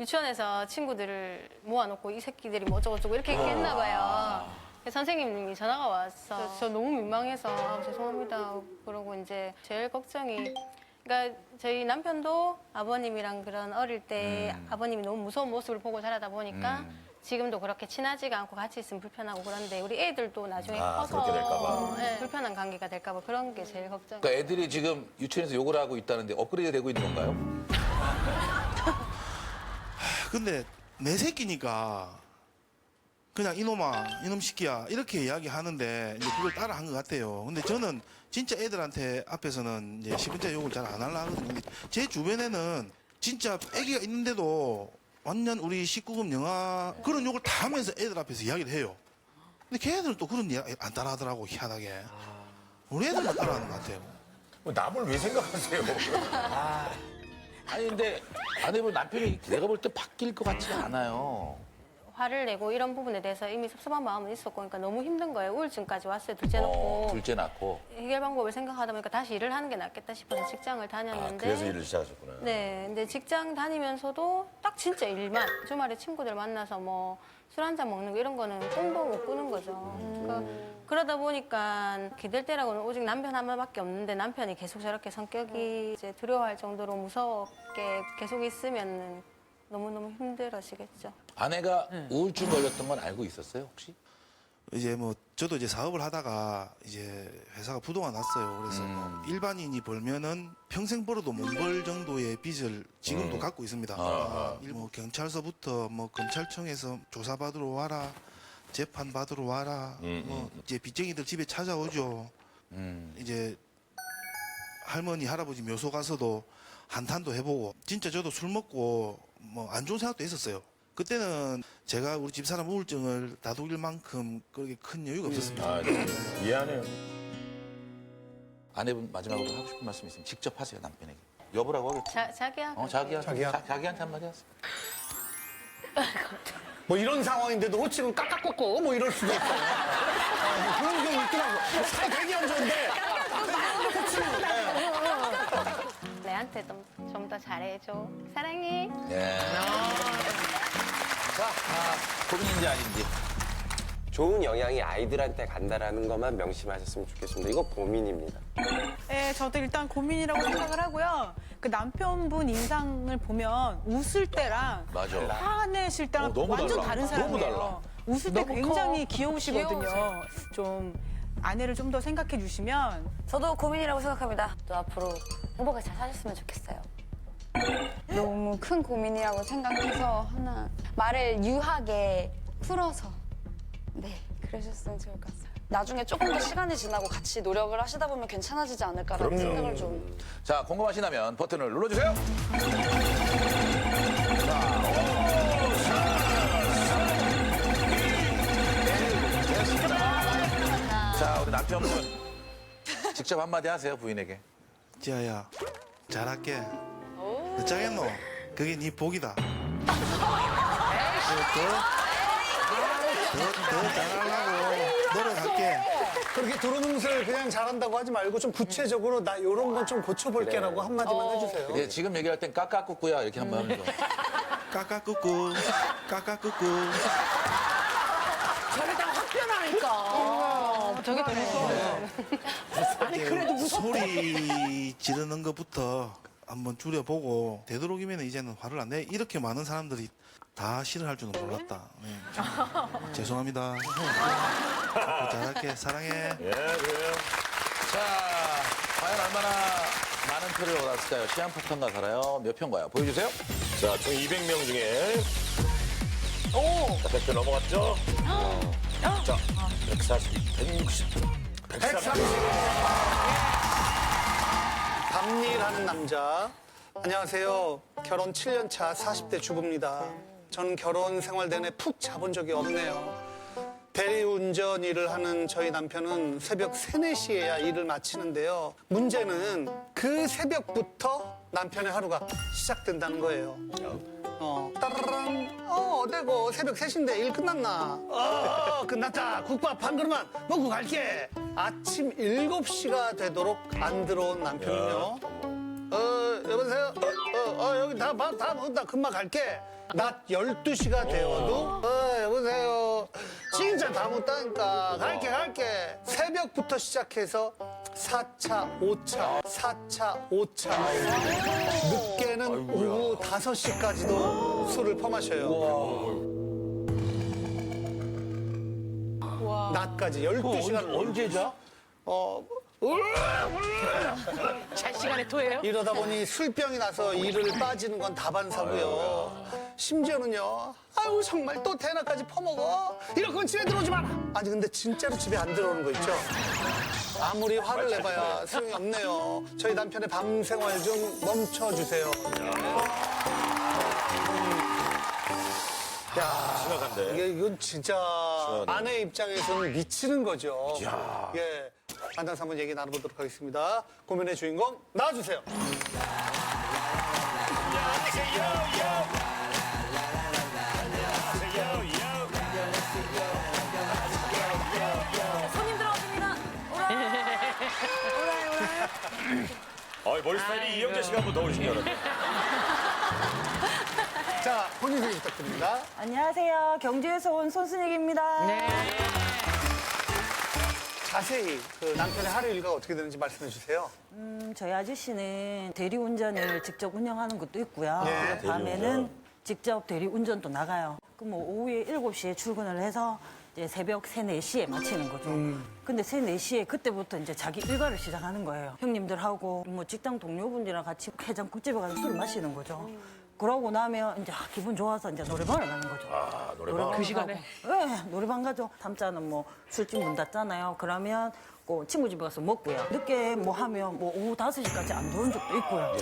유치원에서 친구들을 모아놓고 이 새끼들이 뭐 어쩌고저쩌고 이렇게 했나 봐요. 그래서 선생님이 전화가 왔어. 저 너무 민망해서 죄송합니다. 그러고 이제 제일 걱정이 그러니까 저희 남편도 아버님이랑 그런 어릴 때 아버님이 너무 무서운 모습을 보고 자라다 보니까 지금도 그렇게 친하지가 않고 같이 있으면 불편하고 그런데 우리 애들도 나중에 커서 그렇게 될까 봐. 불편한 관계가 될까 봐 그런 게 제일 걱정. 그러니까 애들이 지금 유치원에서 욕을 하고 있다는데 업그레이드 되고 있는 건가요? 근데 내 새끼니까 그냥 이놈아, 이놈 새끼야 이렇게 이야기하는데 이제 그걸 따라한 것 같아요. 근데 저는 진짜 애들한테 앞에서는 이제 10분째 욕을 잘 안 하려 하거든요. 근데 제 주변에는 진짜 애기가 있는데도 완전 우리 19금 영화 그런 욕을 다 하면서 애들 앞에서 이야기를 해요. 근데 걔네들은 또 그런 이야기 안 따라하더라고 희한하게. 우리 애들만 따라하는 것 같아요. 뭐 남을 왜 생각하세요? 아니 근데 아내분 남편이 내가 볼 때 바뀔 것 같지가 않아요. 화를 내고 이런 부분에 대해서 이미 섭섭한 마음은 있었고 그러니까 너무 힘든 거예요. 우울증까지 왔어요. 둘째 놓고. 둘째 낳고. 해결 방법을 생각하다 보니까 다시 일을 하는 게 낫겠다 싶어서 직장을 다녔는데 그래서 일을 시작하셨구나. 네, 근데 직장 다니면서도 딱 진짜 일만 주말에 친구들 만나서 뭐 술 한잔 먹는 거 이런 거는 꿈도 못 꾸는 거죠. 그러다 보니까 기댈 때라고는 오직 남편 하나밖에 없는데 남편이 계속 저렇게 성격이 이제 두려워할 정도로 무섭게 계속 있으면 너무너무 힘들어지겠죠. 아내가 우울증 걸렸던 건 알고 있었어요 혹시? 이제 뭐 저도 이제 사업을 하다가 이제 회사가 부도가 났어요. 그래서 뭐 일반인이 벌면은 평생 벌어도 못 벌 정도의 빚을 지금도 갖고 있습니다. 뭐 경찰서부터 뭐 검찰청에서 조사 받으러 와라, 재판 받으러 와라. 뭐 이제 빚쟁이들 집에 찾아오죠. 이제 할머니 할아버지 묘소 가서도 한탄도 해보고 진짜 저도 술 먹고 뭐 안 좋은 생각도 했었어요. 그때는 제가 우리 집사람 우울증을 다독일 만큼 그렇게 큰 여유가 없었습니다. 이해하네요. 아내분 마지막으로 하고 싶은 말씀 있으면 직접 하세요 남편에게. 여보라고 하겠죠. 자기야. 자기한테 한마디 하세요. 뭐 이런 상황인데도 호칭은 깎아꺾고 뭐 이럴 수도 있어요. 뭐 그런 경우 있더라고. 사이 되게 안 좋은데. 레한테 좀 더 잘해줘. 사랑해. 예. 자, 고민인지 아닌지. 좋은 영향이 아이들한테 간다라는 것만 명심하셨으면 좋겠습니다. 이거 고민입니다. 네, 저도 일단 고민이라고 생각을 하고요. 그 남편분 인상을 보면 웃을 때랑 맞아. 화내실 때랑 너무 완전 달라. 다른 너무 사람이에요. 달라. 웃을 때 너무 굉장히 귀여우시거든요. 좀 아내를 좀 더 생각해 주시면 저도 고민이라고 생각합니다. 또 앞으로 행복하게 잘 사셨으면 좋겠어요. 너무 큰 고민이라고 생각해서 하나 말을 유하게 풀어서 네 그러셨으면 좋을 것 같아요. 나중에 조금 더 시간이 지나고 같이 노력을 하시다 보면 괜찮아지지 않을까라는 생각을 좀. 자, 궁금하시다면 버튼을 눌러주세요. 자, 우리 남편분 직접 한마디 하세요, 부인에게. 지아야, 잘할게. 어쩌겠노? 그게 네 복이다. 더 잘하려고 노력할게. 그렇게 두루뭉술 그냥 잘한다고 하지 말고 좀 구체적으로 나 요런 건 좀 고쳐볼게라고 한마디만 해주세요. 네, 지금 얘기할 땐 까까꾸꾸야 이렇게 한번 하면 좋아. 까까꾸꾸, 까까꾸꾸. 저러다가 확 변하니까. 저게 더 무서워요. 아니, 그래도 무섭다. 소리 지르는 것부터 한번 줄여보고 되도록이면 이제는 화를 안 내. 이렇게 많은 사람들이 다 싫어할 줄은 몰랐다. 네. 죄송합니다. 잘할게. 사랑해. 예, 그래요. 자, 과연 얼마나 많은 표를 얻었을까요? 시한폭탄 가사라요. 몇 표인가요? 보여주세요. 자, 총 200명 중에. 자, 100표 넘어갔죠? 자, 140, 160, 130. 밤일하는 남자. 안녕하세요. 결혼 7년 차 40대 주부입니다. 저는 결혼 생활 내내 푹 자본 적이 없네요. 대리운전 일을 하는 저희 남편은 새벽 3, 4시에야 일을 마치는데요. 문제는 그 새벽부터 남편의 하루가 시작된다는 거예요. 따라랑, 어디고 새벽 3시인데 일 끝났나? 끝났다. 국밥 한 그릇만 먹고 갈게. 아침 7시가 되도록 안 들어온 남편은요. 여보세요? 여기 다 먹었다. 금방 갈게. 낮 12시가 되어도, 여보세요? 진짜 다 못다니까. 갈게. 새벽부터 시작해서 4차, 5차, 4차, 5차. 늦게는 오후 5시까지도 술을 퍼마셔요. 낮까지 12시간. 언제 자? 잘 시간에 토해요? 이러다 보니 술병이 나서 일을 빠지는 건 다반사고요. 심지어는요. 아유 정말 또 대낮까지 퍼먹어. 이럴 거면 집에 들어오지 마라. 아니 근데 진짜로 집에 안 들어오는 거 있죠? 아무리 화를 내봐야 소용이 없네요. 저희 남편의 밤 생활 좀 멈춰주세요. 심각한데. 이건 진짜 아내 입장에서는 미치는 거죠. 예. 만나서 한번 얘기 나눠보도록 하겠습니다. 고민의 주인공 나와주세요. 손님 들어왔습니다. 머리 스타일이 이영재 씨가 한번 더 오시기 바랍니다. 자, 본인 소개 부탁드립니다. 안녕하세요. 경주에서 온 손순익입니다. 네. 자세히 그 남편의 하루 일과가 어떻게 되는지 말씀해 주세요. 저희 아저씨는 대리운전을 직접 운영하는 것도 있고요. 네. 그리고 밤에는 직접 대리운전도 나가요. 그럼 뭐 오후에 7시에 출근을 해서 이제 새벽 3, 4시에 마치는 거죠. 근데 3, 4시에 그때부터 이제 자기 일과를 시작하는 거예요. 형님들하고 뭐 직장 동료분들이랑 같이 해장국집에 가서 술을 마시는 거죠. 그러고 나면 이제 기분 좋아서 이제 노래방을 가는 거죠. 아, 노래방. 그 시간에? 네, 노래방 가죠. 밤자는 뭐 술집 문 닫잖아요. 그러면 그 친구 집에 가서 먹고요. 늦게 뭐 하면 뭐 오후 5시까지 안 들어온 적도 있고요.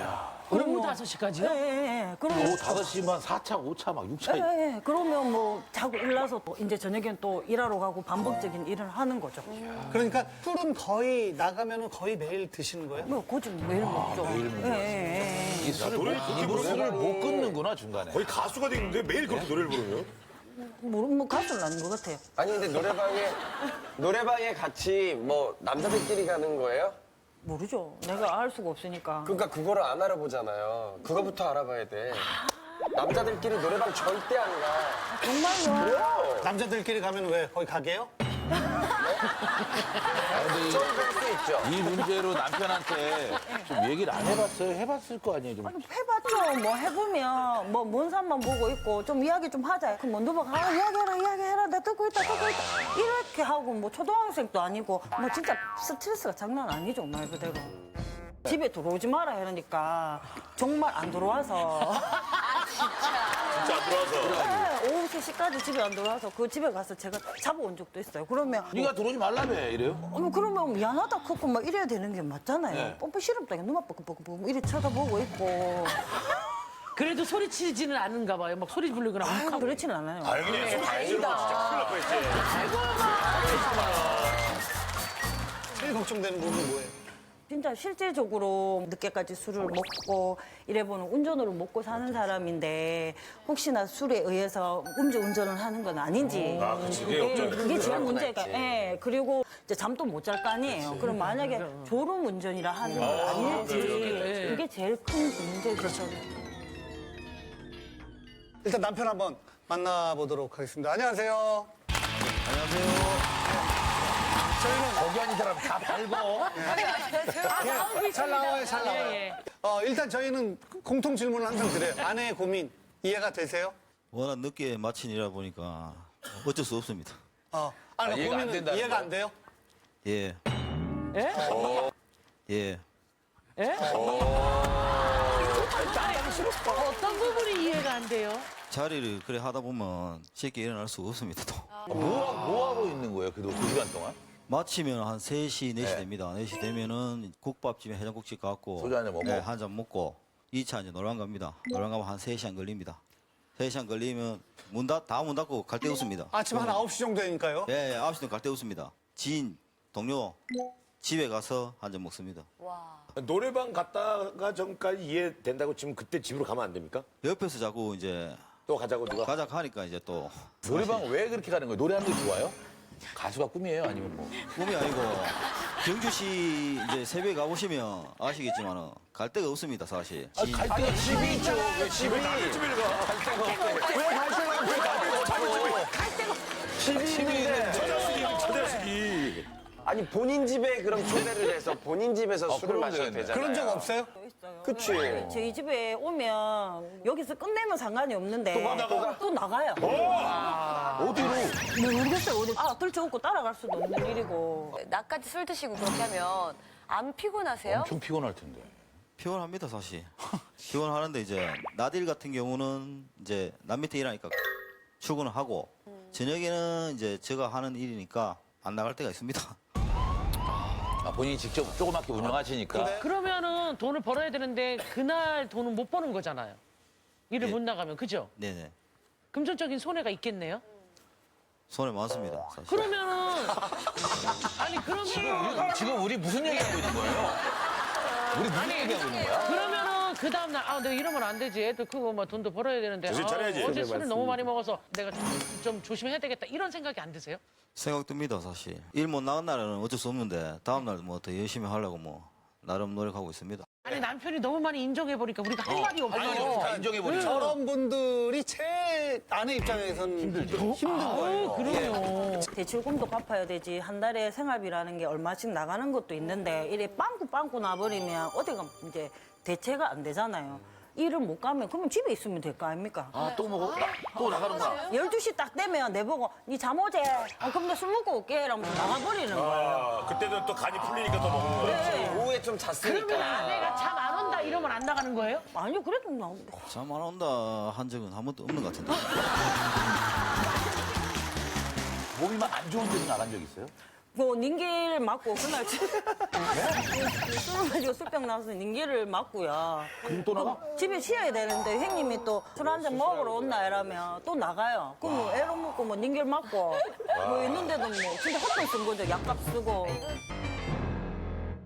오후 5시까지요? 예. 그러면 오후 5시만 4차, 5차, 막 6차. 예. 그러면 뭐 자고 일어나서 또 이제 저녁엔 또 일하러 가고 반복적인 일을 하는 거죠. 그러니까 술은 거의 나가면은 거의 매일 드시는 거예요? 뭐 고집 매일 먹죠. 매일 먹죠. 예. 이 술을, 입으로 술을 못 끊는구나, 중간에. 거의 가수가 되겠는데 매일 그렇게 노래를 부르면? 뭐 가수는 아닌 것 같아요. 아니 근데 노래방에 같이 뭐 남자들끼리 가는 거예요? 모르죠. 내가 알 수가 없으니까. 그러니까 그거를 안 알아보잖아요. 그거부터 알아봐야 돼. 남자들끼리 노래방 절대 안 가. 정말요? 남자들끼리 가면 왜? 거기 가게요? 수 있죠. 이 문제로 남편한테 좀 얘기를 안 해봤어요? 해봤을 거 아니에요? 좀. 해봤죠. 뭐 해보면 뭐 먼 산만 보고 있고 좀 이야기 좀 하자. 그럼 누가 이야기해라. 나 듣고 있다. 이렇게 하고 뭐 초등학생도 아니고 뭐 진짜 스트레스가 장난 아니죠 말 그대로. 집에 들어오지 마라 이러니까 정말 안 들어와서. 진짜 안 들어와서. 네, 오후 3시까지 집에 안 들어와서 그 집에 가서 제가 잡아온 적도 있어요. 그러면 네가 들어오지 말라며 이래요? 그러면 미안하다 크고 막 이래야 되는 게 맞잖아요. 네. 뻔뻔 싫었다. 눈만 뻑뻑뻑뻑 이래 쳐다보고 있고. 그래도 소리치지는 않은가 봐요. 막 소리 부르거나 아유, 욱하고. 그렇지는 않아요. 다행이네. 소리 안 지르면 진짜 큰일 날 뻔했지. 제일 걱정되는 부분은 뭐예요? 진짜 실질적으로 늦게까지 술을 먹고 이래보는 운전으로 먹고 사는 사람인데 혹시나 술에 의해서 음주운전을 하는 건 아닌지. 아, 그치. 그게 걱정이지. 그게 제일 문제가. 예. 그리고 이제 잠도 못 잘 거 아니에요. 그럼 만약에 졸음 운전이라 하는 건 아닐지. 그게 제일 큰 문제죠. 일단 남편 한번 만나보도록 하겠습니다. 안녕하세요. 거기 아닌 사람 다 밟어. 잘 나와요, 잘 나와요. 예. 일단 저희는 공통 질문을 항상 드려요. 아내의 고민 이해가 되세요? 워낙 늦게 마친 일이라 보니까 어쩔 수 없습니다. 아니, 이해가 안 고민은 된다는 이해가 안 돼요? 예. 예? 예. 예? 어떤 부분이 이해가 안 돼요? 자리를 그래 하다 보면 쉽게 일어날 수 없습니다. 또. 뭐 하고 있는 거예요? 그 2시간 동안? 마치면 한 3시, 4시 됩니다. 4시 되면은 국밥집에 해장국집 가고 소주 한잔 먹고? 네, 한 잔 먹고 2차 이제 노래방 갑니다. 노래방 가면 한 3시간 걸립니다. 3시간 걸리면 다 문 닫고 갈 데 없습니다. 아침 한 9시 정도 되니까요. 예, 9시도 갈 데 없습니다. 지인, 동료 집에 가서 한 잔 먹습니다. 노래방 갔다가 전까지 이해된다고 지금 그때 집으로 가면 안 됩니까? 옆에서 자꾸 이제 또 가자고 누가? 가자 하니까 이제 또 노래방 왜 그렇게 가는 거예요? 노래하는 게 좋아요? 가수가 꿈이에요? 아니면 뭐? 꿈이 아니고 경주시 이제 새벽에 가보시면 아시겠지만은 갈 데가 없습니다 사실. 갈 데가 집이 있죠. 왜 집을 남의 집을 가? 갈 데가 없대. 집이 있는데. 처자식이. 아니 본인 집에 그럼 초대를 해서 본인 집에서 술을 그럼 마셔도 되겠네. 되잖아요. 그런 적 없어요? 그치. 저희 집에 오면 여기서 끝내면 상관이 없는데 또 나가요. 어디로? 모르겠어요. 어디 들쳐 없고 따라갈 수도 없는 일이고. 낮까지 술 드시고 그렇게 하면 안 피곤하세요? 엄청 피곤할 텐데. 피곤합니다 사실. 피곤하는데 이제 낮일 같은 경우는 이제 남 밑에 일하니까 출근을 하고 저녁에는 이제 제가 하는 일이니까 안 나갈 때가 있습니다. 본인이 직접 조그맣게 운영하시니까. 그러면은 돈을 벌어야 되는데 그날 돈은 못 버는 거잖아요. 일을 예. 못 나가면 그죠? 네네. 금전적인 손해가 있겠네요. 손해 많습니다 사실. 그러면은 아니 그러면 지금 우리 무슨 얘기하고 있는 거예요? 우리 무슨 얘기하고 있는 거야? 그러면은 그 다음날 내가 이러면 안 되지. 애들 크고 뭐 돈도 벌어야 되는데 정신 차려야지. 어제 술을 너무 많이 먹어서 내가 좀 조심해야 되겠다. 이런 생각이 안 드세요? 생각 듭니다 사실. 일 못 나간 날은 어쩔 수 없는데 다음 날 뭐 더 열심히 하려고 뭐 나름 노력하고 있습니다. 아니 남편이 너무 많이 인정해보니까 우리가 할 말이 없어. 다 인정해버리죠. 저런 분들이 제 아내 입장에서는 힘든 거예요. 그럼요. 대출금도 갚아야 되지. 한 달에 생활비라는 게 얼마씩 나가는 것도 있는데 이래 빵꾸 나버리면 어디가 이제 대체가 안 되잖아요. 일을 못 가면 그러면 집에 있으면 될 거 아닙니까? 또 먹어? 또 나가는 거야? 12시 딱 되면 내보고 니 잠 오제? 그럼 나 술 먹고 올게 이러면서 나가버리는 거예요. 그때는 또 간이 풀리니까 또 먹는 거야. 오후에 좀 그러면 잤으니까. 아내가 잠 안 온다 이러면 안 나가는 거예요? 아니요 그래도 나 잠 안 온다 한 적은 한 번도 없는 것 같은데. 몸이 막 안 좋은 데도 나간 적 있어요? 뭐 닌기를 맞고 그날 술을 마시고 술병 나와서 닌기를 맞고요. 그럼 또 나가? 집에 쉬어야 되는데 형님이 또 술 한 잔 먹으러 온다 이러면 또 나가요. 그럼 뭐 애로 먹고 뭐 닌기를 맞고 뭐 있는데도 뭐 진짜 헛돈 쓴 거죠. 약값 쓰고.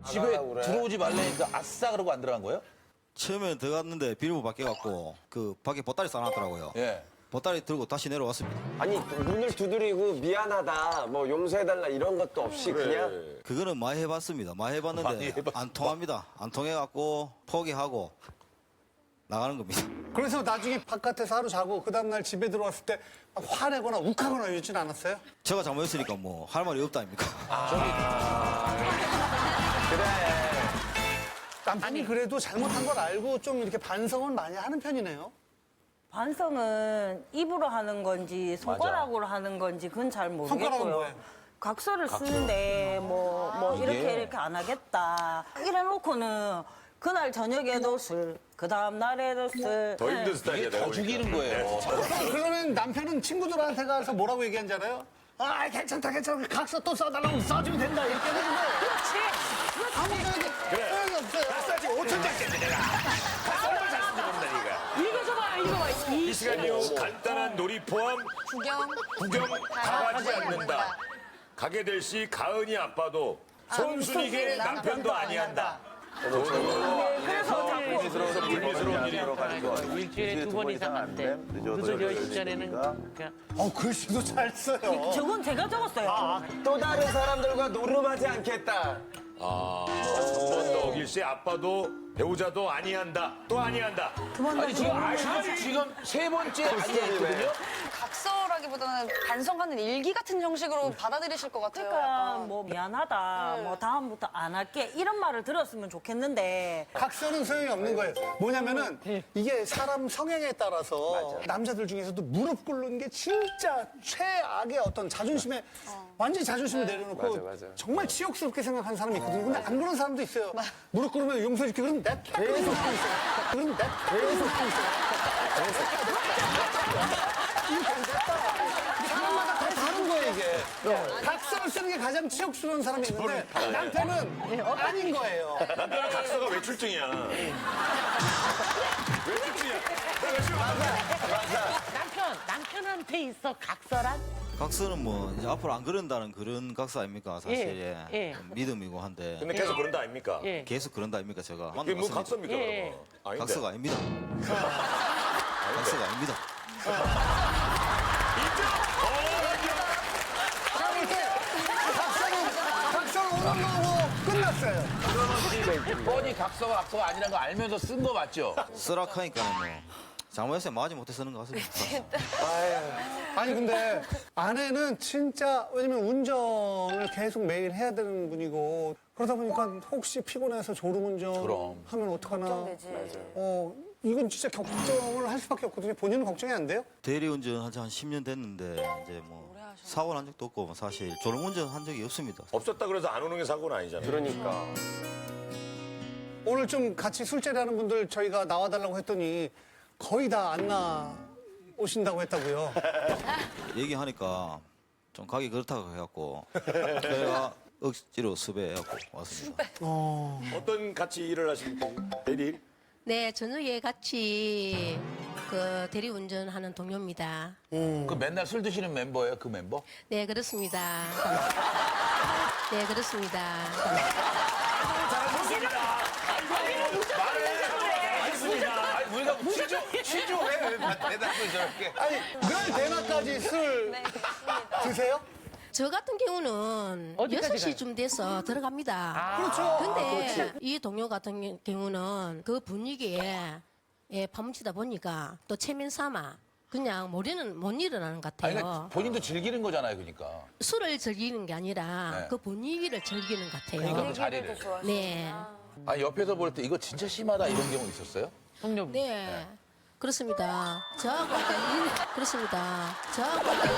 집에 들어오지 말라니까 아싸 그러고 안 들어간 거예요? 처음에 들어갔는데 비밀번호 바뀌어갖고 그 밖에 보따리 싸놨더라고요. 예. 보따리 들고 다시 내려왔습니다. 아니 문을 두드리고 미안하다, 뭐 용서해달라 이런 것도 없이 그냥 그거는 많이 해봤습니다. 많이 해봤는데 안 통합니다. 안 통해갖고 포기하고 나가는 겁니다. 그래서 나중에 바깥에서 하루 자고 그 다음날 집에 들어왔을 때 막 화내거나 욱하거나 이러진 않았어요? 제가 잘못했으니까 뭐 할 말이 없다 아닙니까? 남편이 그래도 잘못한 걸 알고 좀 이렇게 반성은 많이 하는 편이네요. 반성은 입으로 하는 건지 손가락으로 하는 건지 그건 잘 손가락은 모르겠고요. 뭐예요? 각서를 쓰는데 뭐 이렇게 안 하겠다 이래놓고는 그날 저녁에도 술, 그 다음 날에도 술. 더 힘든 스타일이야. 이게 더 죽이는 거예요. 그러면 남편은 친구들한테 가서 뭐라고 얘기한 줄 알아요? 아, 괜찮다. 각서 또 써달라고 써주면 된다. 이렇게 하는 거예요. 그렇지. 아무 소용이 없어요. 낙사지 5천장짜리 내가. 낙사를 잘 쓰지 모른다니까. 읽어봐. 이 시간이요. 간단한 놀이 포함 구경 다 가지 않는다. 가게 될 시 가은이 아빠도 손순이게 남편도 아니한다. 그래서 불미스러운 일이 일주일에 2번 이상 안 돼. 늦어져 시전에는 그냥 글씨도 잘 써요. 저건 제가 적었어요. 또 다른 사람들과 노름하지 않겠다. 한번 더 어길세 아빠도 배우자도 아니한다. 또 아니한다. 아니 지금 세 번째 아니했거든요. 각서라기보다는 반성하는 일기 같은 형식으로 받아들이실 것 같아요. 그러니까 약간. 뭐 미안하다, 뭐 다음부터 안 할게 이런 말을 들었으면 좋겠는데 각서는 소용이 없는 거예요. 뭐냐면은 이게 사람 성향에 따라서 남자들 중에서도 무릎 꿇는 게 진짜 최악의 어떤 자존심에 완전히 자존심을 내려놓고 맞아. 정말 치욕스럽게 생각하는 사람이 있거든요. 근데 안 그런 사람도 있어요. 무릎 꿇으면 용서해줄게. 그럼 냅다 계속 꿇고 있어요. 그럼 냅다 계속 꿇고 있어요. 이거 괜찮다. 사람마다 다 다른 거예요, 이게. 각서를 쓰는 게 가장 치욕스러운 사람이 있는데 남편은 아닌 거예요. 남편은 각서가 외출증이야. 외출증이야. 남편한테 있어 각서란? 각서는 뭐 이제 앞으로 안 그런다는 그런 각서 아닙니까 사실 예. 믿음이고 한데 근데 계속 그런다 아닙니까? 예. 계속 그런다 아닙니까 제가 그게 뭐 각서입니까? 예. 그러면? 아닌데. 각서가 아닙니다. 각서가 아닙니다. 각서는 오는 거고 끝났어요. 뻔히 각서가 아니라는 거 알면서 쓴 거 맞죠? 쓰락하니까 뭐 잘못했어요. 마지 못해 쓰는 것 같습니다. 아니 근데 아내는 진짜 왜냐면 운전을 계속 매일 해야 되는 분이고 그러다 보니까 혹시 피곤해서 졸음운전 그럼. 하면 어떡하나. 걱정되지. 이건 진짜 걱정을 할 수밖에 없거든요. 본인은 걱정이 안 돼요? 대리운전 한 10년 됐는데 이제 뭐 사고 난 적도 없고 사실 졸음운전 한 적이 없습니다. 없었다 그래서 안 오는 게 사고는 아니잖아요. 그러니까. 오늘 좀 같이 술자리하는 분들 저희가 나와달라고 했더니 거의 다 안 나오신다고 했다고요. 얘기하니까 좀 가기 그렇다고 해갖고 제가 억지로 섭외해갖고 왔습니다. 어떤 같이 일을 하십니까? 대리? 네, 저녁에 같이 그 대리운전하는 동료입니다. 그 맨날 술 드시는 멤버예요, 그 멤버? 네, 그렇습니다. 네, 그렇습니다. 우리가 취조해 대답을 저렇게. 아니 늘 대낮까지 술 드세요? 저 같은 경우는 어디까지 6시쯤 돼서 들어갑니다. 그렇죠. 근데 이 동료 같은 경우는 그 분위기에 파묻히다 보니까 또 체면 삼아 그냥 머리는 못 일어나는 것 아니, 같아요. 그러니까 본인도 즐기는 거잖아요, 그러니까. 술을 즐기는 게 아니라 네. 그 분위기를 즐기는 것 같아요. 그러니까 그 자리를. 네. 아니, 옆에서 볼 때 이거 진짜 심하다 이런 경우 있었어요? 동료. 네. 그렇습니다. 저하고 아까 그렇습니다. 저하고 아까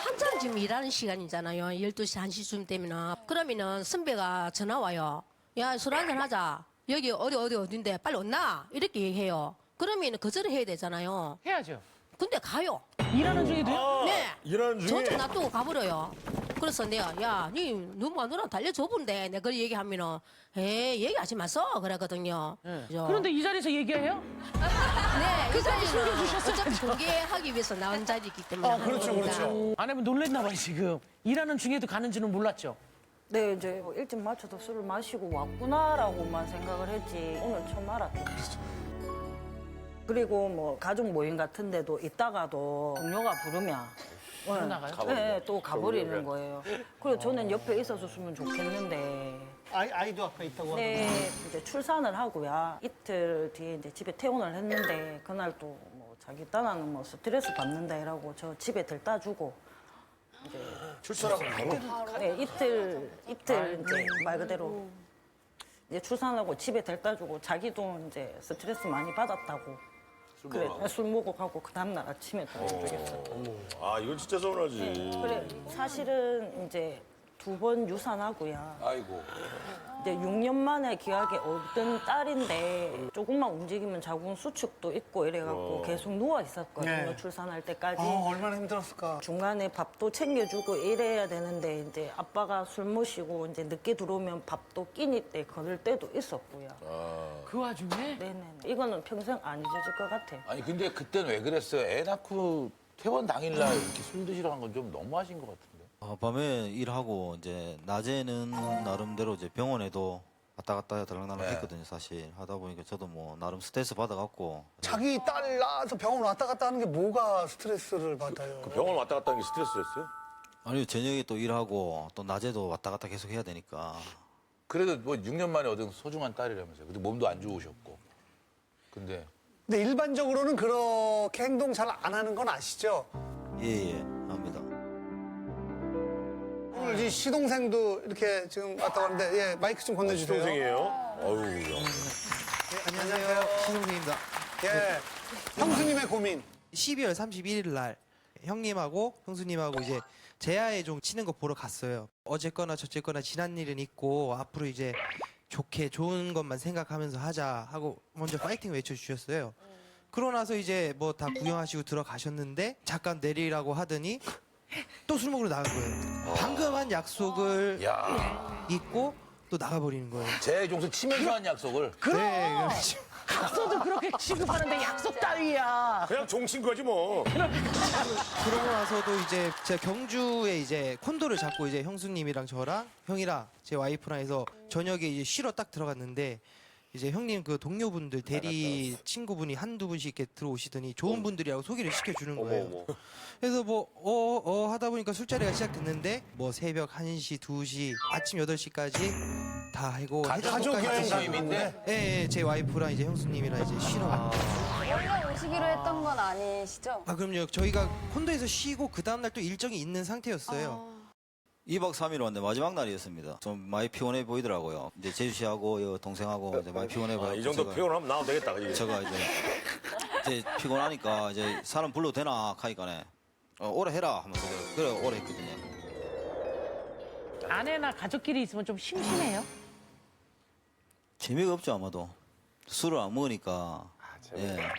한참 지금 일하는 시간이잖아요. 12시, 1시쯤 되면은. 그러면은 선배가 전화 와요. 야, 술 한잔 하자. 여기 어딘데 빨리 온나? 이렇게 얘기해요. 그러면 거절을 해야 되잖아요. 해야죠. 근데 가요. 일하는 중에도요? 네. 일하는 중에? 저쪽 놔두고 가버려요. 그래서 내가 야, 니 너무 마누라 달려줘본데 내가 그걸 얘기하면은 에이 얘기하지 마소 그러거든요. 그런데 이 자리에서 얘기해요? 네, 그 자리는 어차피 공개하기 위해서 나온 자리이기 때문에 하는 그렇죠, 겁니다. 그렇죠. 아내분 놀랬나 봐요 지금. 일하는 중에도 가는지는 몰랐죠? 네, 이제 뭐 일찍 맞춰서 술을 마시고 왔구나라고만 생각을 했지 오늘 처음 알았죠. 그리고 뭐 가족 모임 같은 데도 있다가도 동료가 부르면 나가요? 네, 또 가버리는 거예요. 그리고 저는 옆에 있어줬으면 좋겠는데 아이도 아까 있다고 하는데. 네, 이제 출산을 하고요. 이틀 뒤에 이제 집에 퇴원을 했는데 그날 또 뭐 자기 딴에는 뭐 스트레스 받는다 이라고 저 집에 들다 주고 이제 출산하고 바로? 네, 이틀 이제 말 그대로 이제 출산하고 집에 데려다 주고 자기도 이제 스트레스 많이 받았다고. 그래, 술 먹고 가고 그 다음날 아침에 또 죽였어요. 아, 이건 진짜 서운하지. 그래, 사실은 이제 2번 유산하고요. 아이고. 이제 6년 만에 귀하게 얻은 딸인데 조금만 움직이면 자궁 수축도 있고 이래갖고 계속 누워 있었거든요. 네. 출산할 때까지. 얼마나 힘들었을까. 중간에 밥도 챙겨주고 이래야 되는데 이제 아빠가 술 마시고 이제 늦게 들어오면 밥도 끼니 때 걸을 때도 있었고요. 그 와중에? 네네. 이거는 평생 안 잊어질 것 같아요. 아니 근데 그때는 왜 그랬어요? 애 낳고 퇴원 당일날 이렇게 술 드시라는 건 좀 너무하신 것 같은데. 밤에 일하고 이제 낮에는 나름대로 이제 병원에도 왔다 갔다 들락날락 했거든요, 사실. 하다 보니까 저도 뭐 나름 스트레스 받아갖고. 자기 딸 낳아서 병원 왔다 갔다 하는 게 뭐가 스트레스를 받아요? 그 병원 왔다 갔다 하는 게 스트레스였어요? 아니요, 저녁에 또 일하고 또 낮에도 왔다 갔다 계속 해야 되니까. 그래도 뭐 6년 만에 얻은 소중한 딸이라면서요. 근데 몸도 안 좋으셨고. 근데 일반적으로는 그렇게 행동 잘 안 하는 건 아시죠? 예, 합니다. 오늘 이 시동생도 이렇게 지금 왔다 갔는데, 예, 마이크 좀 건네주세요. 동생이에요? 어휴, 안녕하세요. 신동생입니다. 예. 형수님의 고민. 12월 31일 날 형님하고 형수님하고 이제 제야의 종 치는 거 보러 갔어요. 어쨌거나 저쨌거나 지난 일은 있고 앞으로 이제 좋게 좋은 것만 생각하면서 하자 하고 먼저 파이팅 외쳐주셨어요. 그러고 나서 이제 뭐 다 구경하시고 들어가셨는데 잠깐 내리라고 하더니 또 술 먹으러 나간 거예요. 방금 한 약속을 잊고 또 나가버리는 거예요. 제 종수 치면서 한 약속을. 네, 약속도 그렇게 취급하는데 약속 따위야. 그냥 종친 거지 뭐. 그러고 나서도 이제 제가 경주에 이제 콘도를 잡고 이제 형수님이랑 저랑 형이랑 제 와이프랑 해서 저녁에 이제 쉬러 딱 들어갔는데 이제 형님 그 동료분들 대리 친구분이 한두 분씩 이렇게 들어오시더니 좋은 분들이라고 소개를 시켜주는 거예요. 그래서 뭐 하다 보니까 술자리가 시작됐는데 뭐 새벽 1시, 2시, 아침 8시까지 다 하고 가족 여행 모임인데? 예, 제 와이프랑 이제 형수님이랑 이제 쉬러 갔어요. 원래 오시기로 했던 건 아니시죠? 아 그럼요. 저희가 콘도에서 쉬고 그 다음날 또 일정이 있는 상태였어요. 2박 3일 왔는데 마지막 날이었습니다. 좀 많이 피곤해 보이더라고요. 이제 재주 씨하고 동생하고 이제 많이 피곤해 보여. 이 정도 피곤하면 나오면 되겠다. 그지? 제가 이제 피곤하니까 이제 사람 불러도 되나 하니까네. 오래 해라 하면서 그래 오래 했거든요. 아내나 가족끼리 있으면 좀 심심해요? 재미가 없죠 아마도. 술을 안 먹으니까.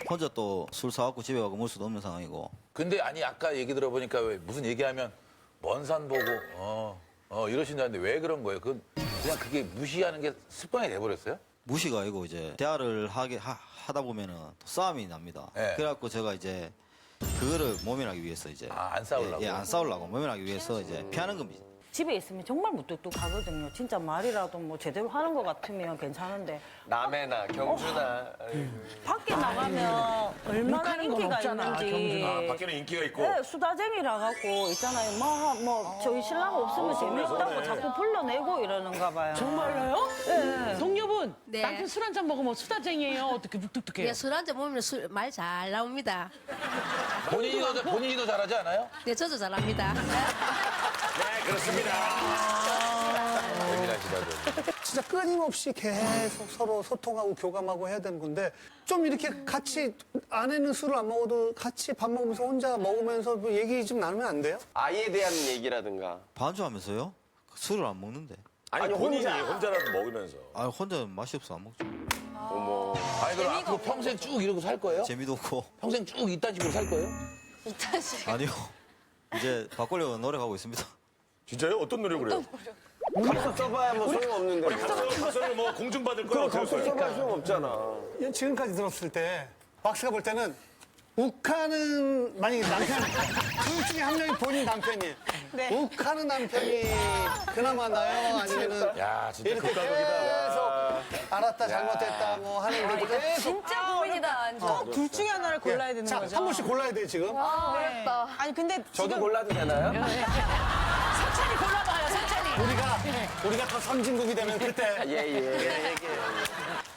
혼자 또 술 사갖고 집에 가고 먹을 수도 없는 상황이고. 근데 아니 아까 얘기 들어보니까 왜 무슨 얘기하면 먼 산 보고 이러신다는데 왜 그런 거예요? 그냥 그게 무시하는 게 습관이 돼버렸어요? 무시가 아니고 이제 대화를 하다 보면은 또 싸움이 납니다. 네. 그래갖고 제가 이제 그거를 모면하기 위해서 이제 안 싸우려고? 안 싸우려고 모면하기 위해서 이제 피하는 겁니다. 집에 있으면 정말 무뚝뚝하거든요. 진짜 말이라도 뭐 제대로 하는 것 같으면 괜찮은데 남해나 경주나. 밖에 나가면 얼마나 욕하는 건 인기가 없잖아, 있는지. 경주나. 밖에는 인기가 있고. 네, 수다쟁이라 갖고 있잖아요. 뭐 저희 신랑 없으면 재밌다고 자꾸 불러내고 이러는가 봐요. 정말로요? 네. 동료분, 네. 남편 술 한 잔 먹으면 수다쟁이에요. 어떻게 묵뚝뚝해요? 예, 술 한잔 먹으면 말 잘 나옵니다. 본인이 더 잘하지 않아요? 네, 저도 잘합니다. 네, 그렇습니다. 예민하시다고. 진짜 끊임없이 계속 서로 소통하고 교감하고 해야 되는 건데 좀 이렇게 같이 아내는 술을 안 먹어도 같이 밥 먹으면서 혼자 먹으면서 뭐 얘기 좀 나누면 안 돼요? 아이에 대한 얘기라든가. 반주하면서요? 술을 안 먹는데. 아니, 본인이 혼자라도 먹으면서. 아 혼자 맛이 없어 안 먹죠. 어머. 아니 그럼 앞으로 평생 쭉 이러고 살 거예요? 재미도 없고. 평생 쭉 이딴 식으로 살 거예요? 아니요. 이제 바꾸려고 노력하고 있습니다. 진짜요? 어떤 노력을 해요? 가서 써봐야 뭐 소용없는데. 가서는 뭐 공중받을 거야. 그럼 가서 써봐야 소용없잖아. 지금까지 들었을 때 왁스가 볼 때는 욱하는 만약에 남편 둘 중에 한 명이 본인 남편이에요. 욱하는 남편이 그나마 나요? 아니면은 야, 진짜 이렇게 극과극이다. 계속 알았다, 잘못했다, 뭐 하는데도 계속. 진짜 고민이다, 완전. 둘 중에 하나를 골라야 되는 자, 거죠. 한 분씩 골라야 돼, 지금. 어렵다. 아니 근데 저도 지금 골라도 되나요? 천천히 골라봐요, 천천히. 우리가 더 선진국이 되면 그때. 예.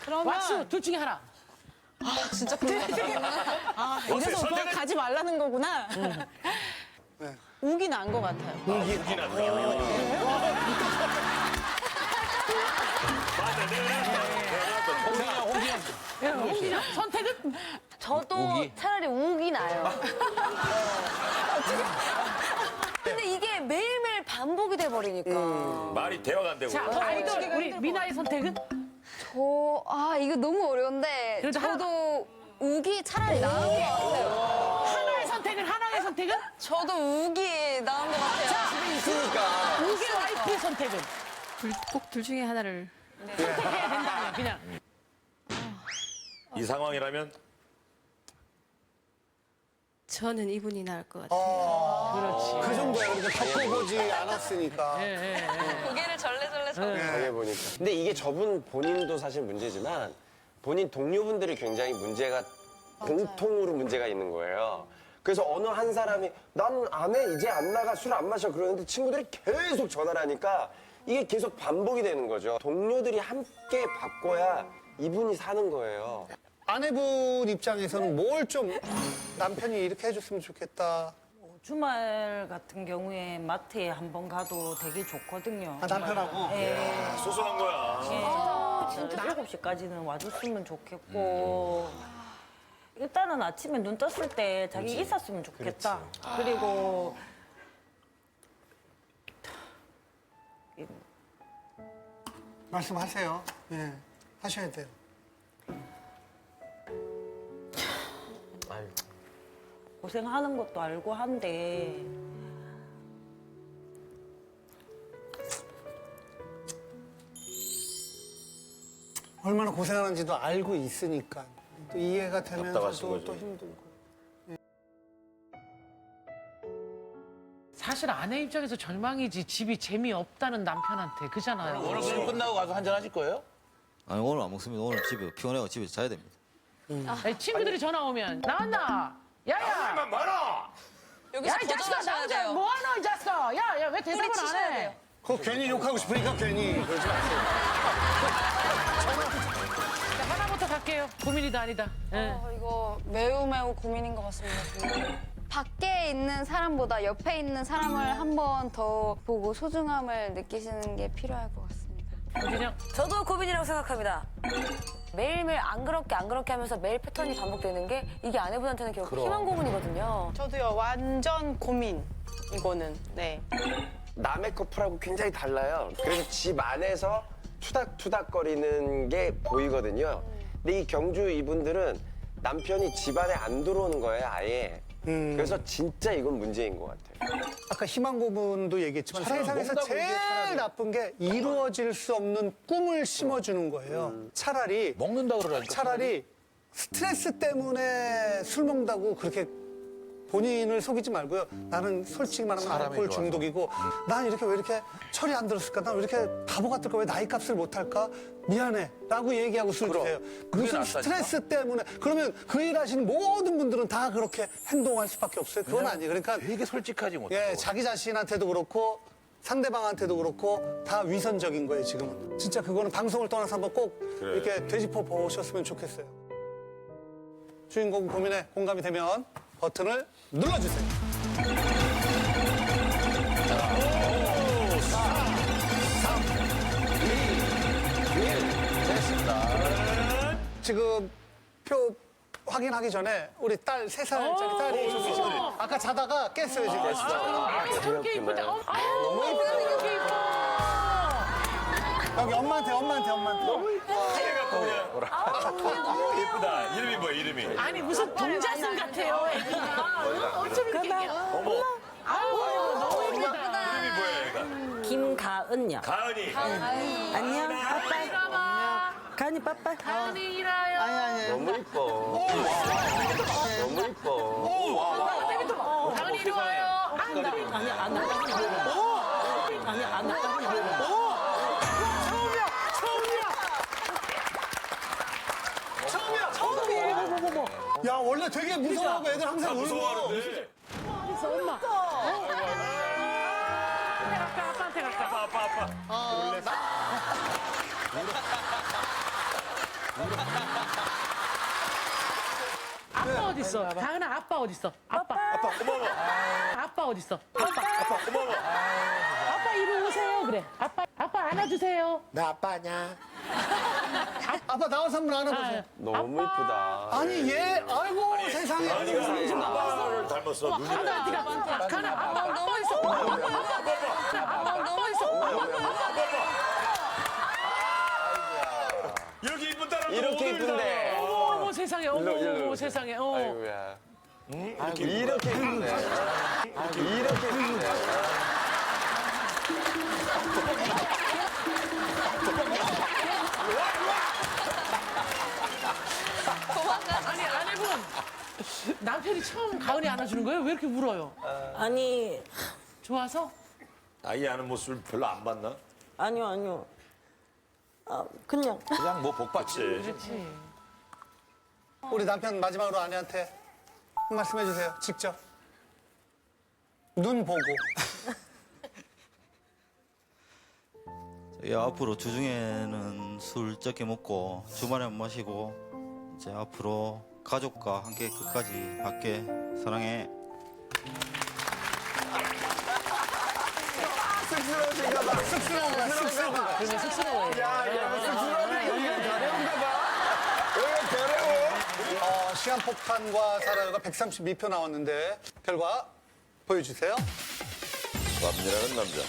그러면 왁스 둘 중에 하나. 진짜 아, 이래서 오빠가 가지 말라는 거구나. 네. 우기 난 것 같아요. 우기 난다. 홍진영 선택은? 저도 차라리 우기 나요. 근데 이게 매일매일 반복이 돼버리니까. 말이 대화가 안 되고. 자, 아이돌 우리 미나의 선택은? 이거 너무 어려운데 그래도 저도 우기 차라리 나은 것 같아요. 하나의 선택은? 저도 우기 나은 것 같아요. 있으니까. 우기 와이프의 선택은? 꼭 둘 중에 하나를. 선택해야 된다면 그냥. 이 상황이라면 저는 이분이 나을 것 같아요. 그 정도야. 우리가 겪어보지 않았으니까. 고개를 절레절레 당해보니까. 근데 이게 저분 본인도 사실 문제지만 본인 동료분들이 굉장히 공통으로 문제가 있는 거예요. 그래서 어느 한 사람이 난 안 해, 이제 안 나가, 술 안 마셔 그러는데 친구들이 계속 전화를 하니까 이게 계속 반복이 되는 거죠. 동료들이 함께 바꿔야 이분이 사는 거예요. 아내분 입장에서는 뭘 좀 남편이 이렇게 해줬으면 좋겠다. 주말 같은 경우에 마트에 한번 가도 되게 좋거든요. 아, 남편하고? 예. 소소한 거야. 진짜 7시까지는 와줬으면 좋겠고. 일단은 아침에 눈 떴을 때 자기 있었으면 좋겠다. 그리고 말씀하세요. 예, 하셔야 돼요. 고생하는 것도 알고 한데 얼마나 고생하는지도 알고 있으니까 또 이해가 답답하신 되면서도 거죠. 또 힘들고. 사실 아내 입장에서 절망이지 집이 재미없다는 남편한테 그잖아요. 오늘 그냥 끝나고 가서 한잔 하실 거예요? 아니 오늘 안 먹습니다. 오늘 집에 피곤해서 집에서 자야 됩니다. 아니, 친구들이 전화 오면 나왔나? 야야! 만 많아. 야, 이 자식아, 나 혼자 뭐하노, 이 자식아! 야, 왜 대답을 안 해? 그거 괜히 욕하고 싶으니까 괜히 그러지 마세요. 자, 하나부터 갈게요. 고민이다, 아니다. 예. 이거 매우 고민인 것 같습니다. 밖에 있는 사람보다 옆에 있는 사람을 한 번 더 보고 소중함을 느끼시는 게 필요할 것 같습니다. 홍진영. 저도 고민이라고 생각합니다. 매일매일 안 그렇게 하면서 매일 패턴이 반복되는 게 이게 아내분한테는 결국 희망 고문이거든요. 저도요 완전 고민 이거는. 네. 남의 커플하고 굉장히 달라요. 그래서 집 안에서 투닥투닥거리는 게 보이거든요. 근데 이 경주 이분들은 남편이 집 안에 안 들어오는 거예요, 아예. 그래서 진짜 이건 문제인 것 같아요. 아까 희망 고문도 얘기했지만 세상에서 제일 나쁜 게 이루어질 수 없는 꿈을 심어주는 거예요. 차라리 먹는다 그러라니까. 차라리 스트레스 때문에 술 먹는다고 그렇게 본인을 속이지 말고요. 나는 솔직히 말하면 사람이 알코올 좋아서. 중독이고 난 이렇게 왜 이렇게 철이 안 들었을까? 난 왜 이렇게 바보 같을까? 왜 나이 값을 못할까? 미안해 라고 얘기하고 술 드세요. 무슨 낫다니까? 스트레스 때문에 그러면 그 일 하시는 모든 분들은 다 그렇게 행동할 수밖에 없어요. 그건 아니에요. 그러니까 되게 솔직하지 못하고. 예, 자기 자신한테도 그렇고 상대방한테도 그렇고 다 위선적인 거예요, 지금은. 진짜 그거는 방송을 떠나서 한번 꼭 이렇게 되짚어 보셨으면 좋겠어요. 주인공 고민에 공감이 되면 버튼을 눌러주세요. 5, 4, 3, 2, 1. 됐습니다. 지금 표 확인하기 전에 우리 딸 3살짜리 딸이 저기 지금 아까 자다가 깼어요, 지금. 저렇게 이쁘다. 너무 이쁘다. 여기 엄마한테. 너무 예쁘다. 이름이 뭐야, 이름이? 아니, 무슨 동자승 같아요, 애기가. 어쩜 이렇게. 어머. 너무 예쁘다. 이름이 뭐야, 얘가? 김가은요. 가은이. 안녕, 빠빠. 가은이 빠빠. 가은이라요. 너무 이뻐. 너무 이뻐. 가은이 이리 와요. 아니, 안 나가. 아니, 안 나가. 야, 원래 되게 무서워하고 애들 항상 울고. 무서워하는데. 어딨어, 엄마? 아빠한테 갈까? 아빠. 아빠 어딨어? 가은아, 아빠 어딨어? 아빠. 어머머. 아빠 어딨어? 아빠. 어머머. 아빠 이리 오세요. 그래. 아빠 안아주세요. 나 아빠냐? 아빠 나와서 한번 안아보세요. 너무 이쁘다. 아니, 얘, 아이고, 세상에. 아니가 아빠를 닮았어. 눈이. 가은아, 아빠 너무 있어. 너무 있어. 이렇게 이쁜 딸을 이렇게 이쁜데. 어머, 세상에. 어머, 세상에. 아이고야. 이렇게 이쁜데. 이렇게 이쁜데. 아니, 아내분. 남편이 처음 가은이 안아주는 거예요? 왜 이렇게 울어요? 아니, 좋아서? 아이 하는 모습을 별로 안 봤나? 아니요. 그냥. 그냥 뭐 복받지. 그렇지. 우리 남편 마지막으로 아내한테 한 말씀 해주세요. 직접. 눈 보고. 예, 앞으로 주중에는 술 적게 먹고 주말에 안 마시고 이제 앞으로 가족과 함께 끝까지 할게. 사랑해. 쑥스러우신가 봐. 쑥스러운가. 그러면 쑥스러워요. 야, 쑥스러우네. 여기가 더러운가 봐. 여기가 더러워. 시한폭탄과 사라요가 132표 나왔는데 결과 보여주세요. 남이라는 남자.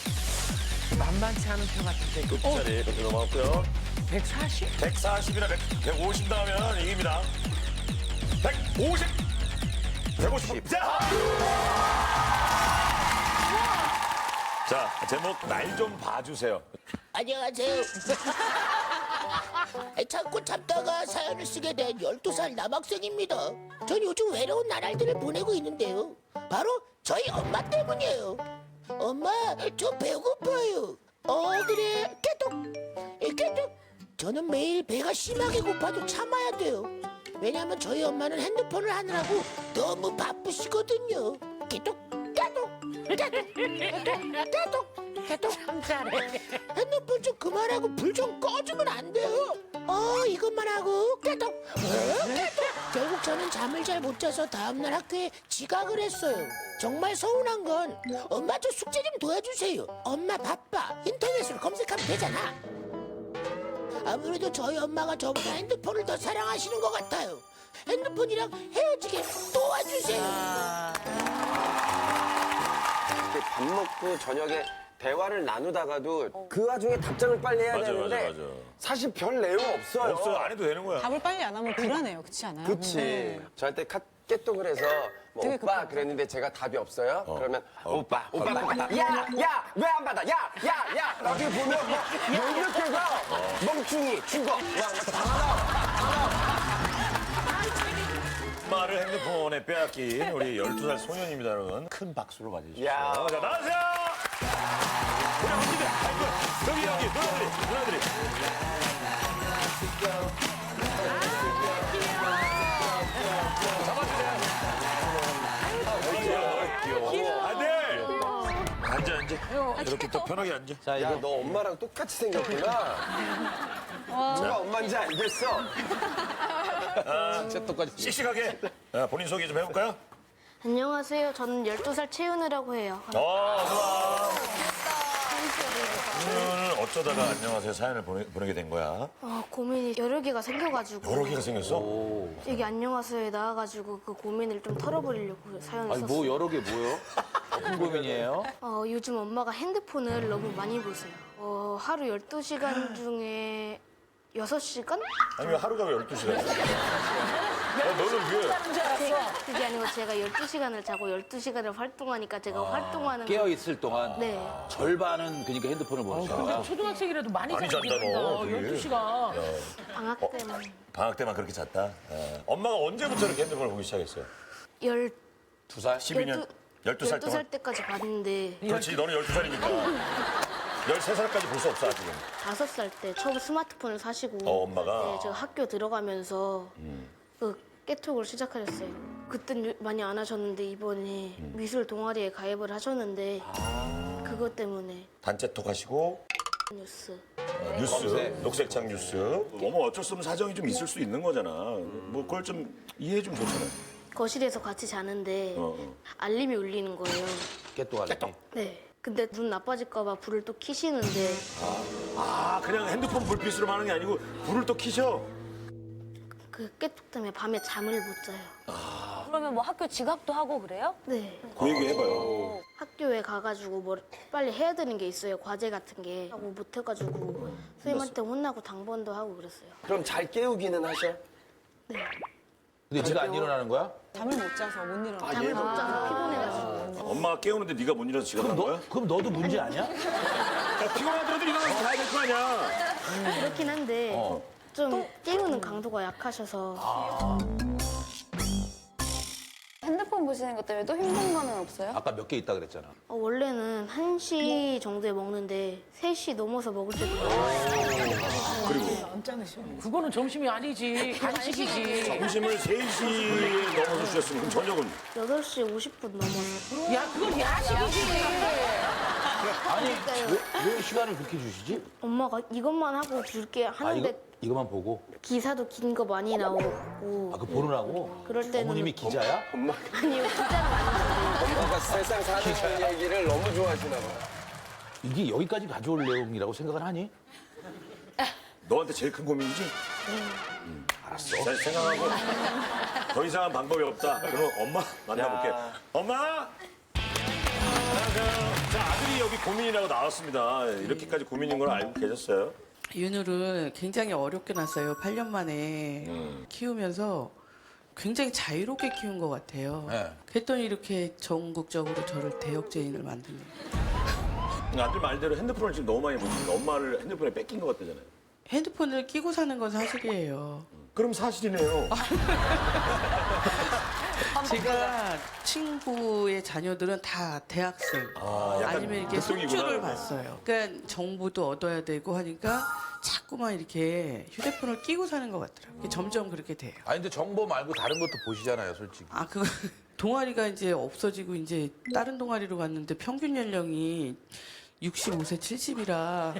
만만치 않은 표 같은데. 끝자리 이렇게 넘어갔고요. 140? 140이나 150 나오면 이깁니다. 150! 150. 자, 제목 날 좀 봐주세요. 안녕하세요. 참고 참다가 사연을 쓰게 된 12살 남학생입니다. 전 요즘 외로운 나날들을 보내고 있는데요. 바로 저희 엄마 때문이에요. 엄마, 저 배고파요. 그래. 깨똑. 저는 매일 배가 심하게 고파도 참아야 돼요. 왜냐하면 저희 엄마는 핸드폰을 하느라고 너무 바쁘시거든요. 깨똑. 참 잘해. 핸드폰 좀 그만하고 불 좀 꺼주면 안 돼요? 이것만 하고 깨똑. 결국 저는 잠을 잘 못 자서 다음날 학교에 지각을 했어요. 정말 서운한 건 엄마 저 숙제 좀 도와주세요. 엄마 바빠. 인터넷으로 검색하면 되잖아. 아무래도 저희 엄마가 저보다 핸드폰을 더 사랑하시는 것 같아요. 핸드폰이랑 헤어지게 도와주세요. 밥 먹고 저녁에 대화를 나누다가도 그 와중에 답장을 빨리 해야 되는데 맞아. 사실 별 내용 없어요. 없어, 안 해도 되는 거야. 답을 빨리 안 하면 불안해요. 그렇지 않아요? 그치. 저한테 깨똑을 해서 뭐 되게 오빠 급하고. 그랬는데 제가 답이 없어요. 그러면 오빠 야 왜 안 받아? 야 나중에 보면 뭐 이렇게가 멍충이 죽어 막 당하나. 엄마를 핸드폰에 빼앗긴 우리 12살 소년입니다, 여러분. 큰 박수로 맞으십시오. 야. 자, 나가세요! 우리 언니들, 여기, 누나들이. 잡아주세요. 안 돼! 앉아. 이렇게 또 편하게 앉아. 자, 야 이제 너 엄마랑 똑같이 생겼구나. 누가 엄마인지 알겠어. 진짜 똑같이. 씩씩하게 본인 소개 좀 해볼까요? 안녕하세요. 저는 12살 채윤이라고 해요. 좋아. 오늘 어쩌다가 안녕하세요 사연을 보내게 된 거야? 고민이 여러 개가 생겨가지고 여러 개가 생겼어? 여기 안녕하세요에 나와가지고 그 고민을 좀 털어버리려고 사연을 아니, 썼어요. 뭐 여러 개 뭐요? 무슨 고민이에요? 요즘 엄마가 핸드폰을 너무 많이 보세요. 하루 12시간 중에 6시간? 아니 왜 하루가 왜 12시간이야? 너는 왜? 그게 아니고 제가 12시간을 자고 12시간을 활동하니까 제가 활동하는 깨어 있을 동안 네. 절반은 그러니까 핸드폰을 보시다. 초등학생이라도 많이 많이 잔다, 너. 되게. 12시간. 방학 때만 방학 때만 그렇게 잤다? 엄마가 언제부터 이렇게 핸드폰을 보기 시작했어요? 12살 12년? 12살 동안? 때까지 봤는데 그렇지, 너는 12살이니까. 13살까지 볼 수 없어, 아직은. 5살 때 처음 스마트폰을 사시고 엄마가? 네, 제가 학교 들어가면서 그 깨톡을 시작하셨어요. 그땐 많이 안 하셨는데 이번에 미술 동아리에 가입을 하셨는데 그것 때문에 단체톡 하시고 뉴스. 뉴스, 녹색창 뉴스. 어머 어쩔 수 없는 사정이 좀 있을 수 있는 거잖아. 뭐 그걸 좀 이해해 주면 좋잖아요. 거실에서 같이 자는데 알림이 울리는 거예요. 깨똑 알림. 네. 근데 눈 나빠질까봐 불을 또 켜시는데 아 그냥 핸드폰 불빛으로 하는 게 아니고 불을 또 켜셔. 그 깨톡 때문에 밤에 잠을 못 자요. 그러면 뭐 학교 지각도 하고 그래요? 네. 그 얘기 해봐요. 학교에 가가지고 뭐 빨리 해야 되는 게 있어요. 과제 같은 게. 하고 못 해가지고 선생님한테 혼나고 당번도 하고 그랬어요. 그럼 잘 깨우기는 하셔? 근데 지가 안 일어나는 거야? 잠을 못 자서 못 일어나. 잠을 못 자서 피곤해가지고. 엄마가 깨우는데 네가 못 일어나서 지가 나는 거야? 그럼 너도 문제 아니야? 야, 피곤하더라도 일어나서 가야 될 거 아니야. 그렇긴 한데 좀 깨우는 강도가 약하셔서 핸드폰 보시는 것 때문에 또 힘든 거는 없어요? 아까 몇 개 있다 그랬잖아. 원래는 1시 정도에 먹는데 3시 넘어서 먹을 때도 있어요. 그리고 그거는 점심이 아니지. 간식이지. 점심을 3시에 넘어서 주셨으면 그럼 저녁은? 8시 50분 넘어서. 야, 그건 야식이지. 아니 왜 시간을 그렇게 주시지? 엄마가 이것만 하고 줄게 아 하는데 이거만 보고? 기사도 긴 거 많이 나오고 아 그 보느라고? 그럴 때는 어머님이 기자야? 아니요 기자는 아니고 엄마가 세상 사는 얘기를 너무 좋아하시나 봐. 이게 여기까지 가져올 내용이라고 생각을 하니? 너한테 제일 큰 고민이지? 알았어. 잘 생각하고 더 이상한 방법이 없다. 그럼 엄마 만나볼게. 엄마! 자, 아들이 여기 고민이라고 나왔습니다. 이렇게까지 고민인 걸 알고 계셨어요? 윤우를 굉장히 어렵게 낳았어요. 8년 만에 키우면서 굉장히 자유롭게 키운 것 같아요. 네. 그랬더니 이렇게 전국적으로 저를 대역죄인을 만드는 거예요. 아들 말대로 핸드폰을 지금 너무 많이 보시니까 엄마를 핸드폰에 뺏긴 것 같다잖아요. 핸드폰을 끼고 사는 건 사실이에요. 그럼 사실이네요. 제가 친구의 자녀들은 다 대학생 약간 아니면 이렇게 급성이구나. 손주를 봤어요. 그러니까 정보도 얻어야 되고 하니까 자꾸만 이렇게 휴대폰을 끼고 사는 것 같더라고요. 점점 그렇게 돼요. 아니 근데 정보 말고 다른 것도 보시잖아요, 솔직히. 아, 그거 동아리가 이제 없어지고 이제 다른 동아리로 갔는데 평균 연령이 65세 70이라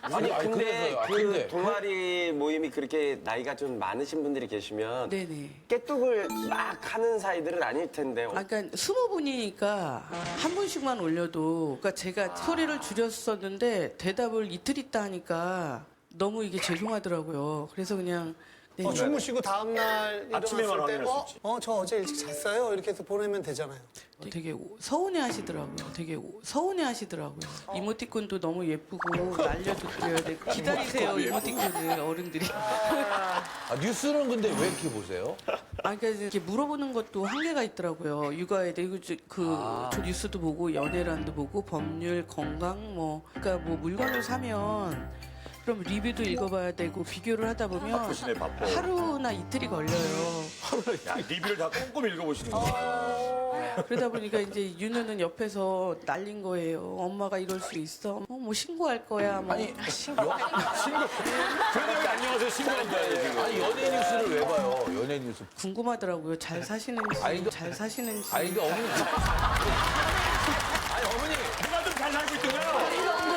아니 근데 그래서요. 그 동아리 모임이 그렇게 나이가 좀 많으신 분들이 계시면 네네. 깨뚝을 막 하는 사이들은 아닐 텐데. 아, 그러니까 20분이니까 한 분씩만 올려도 그러니까 제가 소리를 줄였었는데 대답을 이틀 있다 하니까 너무 이게 죄송하더라고요. 그래서 그냥 네. 주무시고 다음날 아침에만 일어났을 때 확인할 수 있지. 저 어제 일찍 잤어요 이렇게 해서 보내면 되잖아요. 되게 서운해 하시더라고요. 되게 서운해 하시더라고요. 이모티콘도 너무 예쁘고 날려도 드려야 되고 기다리세요 이모티콘을 어른들이. 아, 뉴스는 근데 왜 이렇게 보세요? 아, 그러니까 이렇게 물어보는 것도 한계가 있더라고요. 육아에 대해 저 뉴스도 보고 연애란도 보고 법률, 건강 뭐 그러니까 뭐 물건을 사면 그럼 리뷰도 읽어봐야 되고 비교를 하다 보면 바쁘시네, 바빠. 하루나 이틀이 걸려요. 야, 리뷰를 다 꼼꼼히 읽어보시는 거예요. 그러다 보니까 이제 윤우는 옆에서 난린 거예요. 엄마가 이럴 수 있어. 뭐 신고할 거야. 뭐. 아니 신고. 그러니까 안녕하세요 신고한 거예요 지금. 아니 연예 뉴스를 왜 봐요? 연예 뉴스. 궁금하더라고요. 잘 사시는지. 아니, 근데- 잘 사시는지. 아니 근데 어머니. 아니 어머니. 누가 좀 잘 살고 있더냐?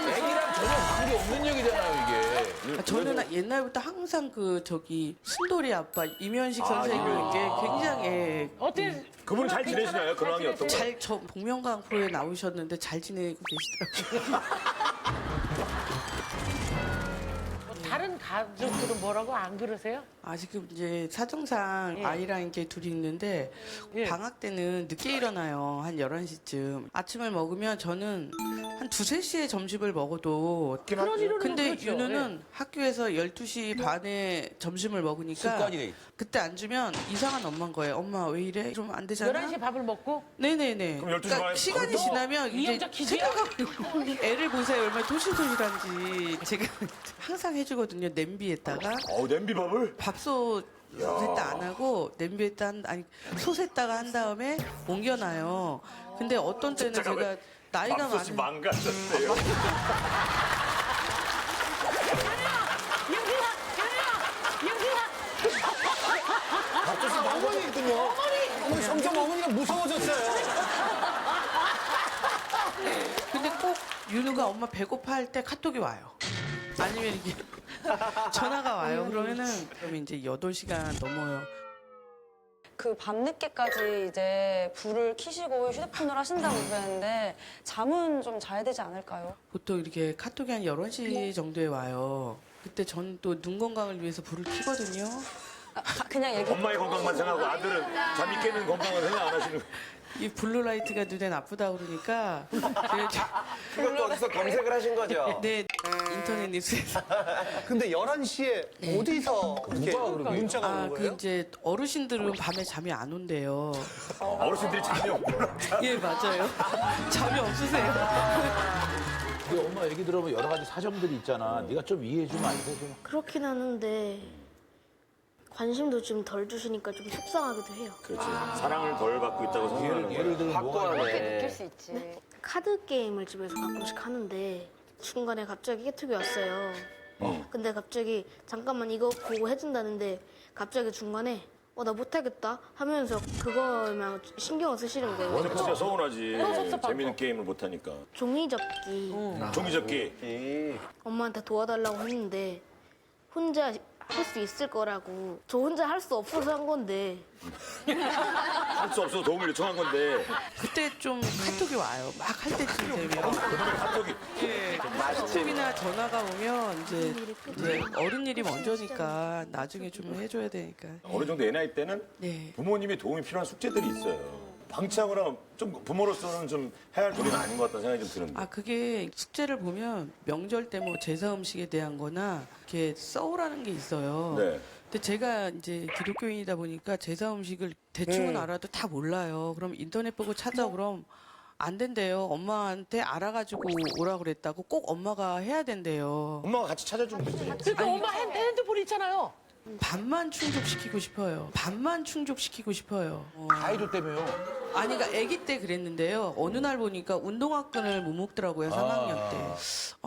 애기랑 전혀 관계 없는 얘기잖아요 이게. 저는 옛날부터 항상 순돌이 아빠 이면식 선생님께 굉장히 어때? 그분 잘 지내시나요? 근황이 어떤가요? 저 복면가왕 프로에 나오셨는데 잘 지내고 계시더라고요. 다른 가족들은 뭐라고 안 그러세요? 지금 이제 사정상 아이랑 이렇게 둘이 있는데 방학 때는 늦게 일어나요. 한 11시쯤. 아침을 먹으면 저는 한 2-3시에 점심을 먹어도 그런 이유는 근데 그렇죠. 윤우는 학교에서 12시 반에 점심을 먹으니까 습관이 돼 있어. 그때 안 주면 이상한 엄마인 거예요. 엄마 왜 이래? 좀 안 되잖아. 11시에 밥을 먹고? 네네네. 그럼 12시 그러니까 반에 시간이 밥을 지나면 이 이제 여자 기지야? 생각하고 애를 보세요. 얼마나 토실토실한지. 제가 항상 해주거든요. 냄비에다가. 냄비밥을? 밥솥에다 안 하고 냄비에다 솥에다가 한 다음에 옮겨놔요. 근데 어떤 때는 제가 나이가 밥솥이 많은 망가졌대요. 밥솥이 엄마 배고파 할 때 카톡이 와요. 아니면 이게 전화가 와요. 그러면 이제 8시간 넘어요. 그 밤늦게까지 이제 불을 켜시고 휴대폰을 하신다고 그랬는데 잠은 좀 자야 되지 않을까요? 보통 이렇게 카톡이 한 11시 정도에 와요. 그때 전 또 눈 건강을 위해서 불을 켜거든요. 그냥 얘기. 엄마의 건강만 생각하고 아들은 잠이 깨는 건강을 생각 안 하시는. 이 블루라이트가 눈에 나쁘다 그러니까 그것도 어디서 검색을 하신 거죠? 네, 인터넷 뉴스에서. 근데 11시에 어디서 그렇게 문자가 오는 그 거예요? 이제 어르신들은 밤에 잠이 안 온대요. 어르신들이 잠이 없구나. 예, 맞아요. 잠이 없으세요. 그 엄마 얘기 들어보면 여러 가지 사정들이 있잖아. 네가 좀 이해해주면 안 돼? 좀. 그렇긴 하는데 관심도 좀 덜 주시니까 좀 속상하기도 해요. 그렇지. 사랑을 덜 받고 있다고 생각하는 거야. 예를 들면 뭐가 그렇게 느낄 수 있지. 카드 게임을 집에서 가끔씩 하는데 중간에 갑자기 깨톡이 왔어요. 근데 갑자기 잠깐만 이거 보고 해준다는데 갑자기 중간에 나 못하겠다 하면서 그거만 신경을 쓰시는 거예요. 원래 진짜 서운하지. 재밌는 게임을 못하니까. 종이접기 종이접기. 엄마한테 도와달라고 했는데 혼자 할 수 있을 거라고 저 혼자 할 수 없어서 한 건데 할 수 없어서 도움을 요청한 건데. 그때 좀 카톡이 와요. 막 할 때쯤 되면. 그다음에 카톡이. 예, 카톡이나 전화가 오면 이제 어른 일이 먼저니까 나중에 좀 해줘야 되니까. 어느 정도 애 나이 때는 네. 부모님의 도움이 필요한 숙제들이 있어요. 방치하거나 좀 부모로서는 좀 해야 할 도리는 아닌 것 같다는 생각이 좀 드는데. 그게 숙제를 보면 명절 때 뭐 제사 음식에 대한 거나 이렇게 써오라는 게 있어요. 네. 근데 제가 이제 기독교인이다 보니까 제사 음식을 대충은 알아도 다 몰라요. 그럼 인터넷 보고 찾아 그럼 안 된대요. 엄마한테 알아가지고 오라 그랬다고 꼭 엄마가 해야 된대요. 엄마가 같이 찾아주면 되지. 그러니까 엄마 핸드폰 있잖아요. 반만 충족시키고 싶어요. 반만 충족시키고 싶어요. 다 해줬다며요. 아니, 그러니까 아기 때 그랬는데요. 어느 날 보니까 운동화끈을 못 먹더라고요, 3학년 때.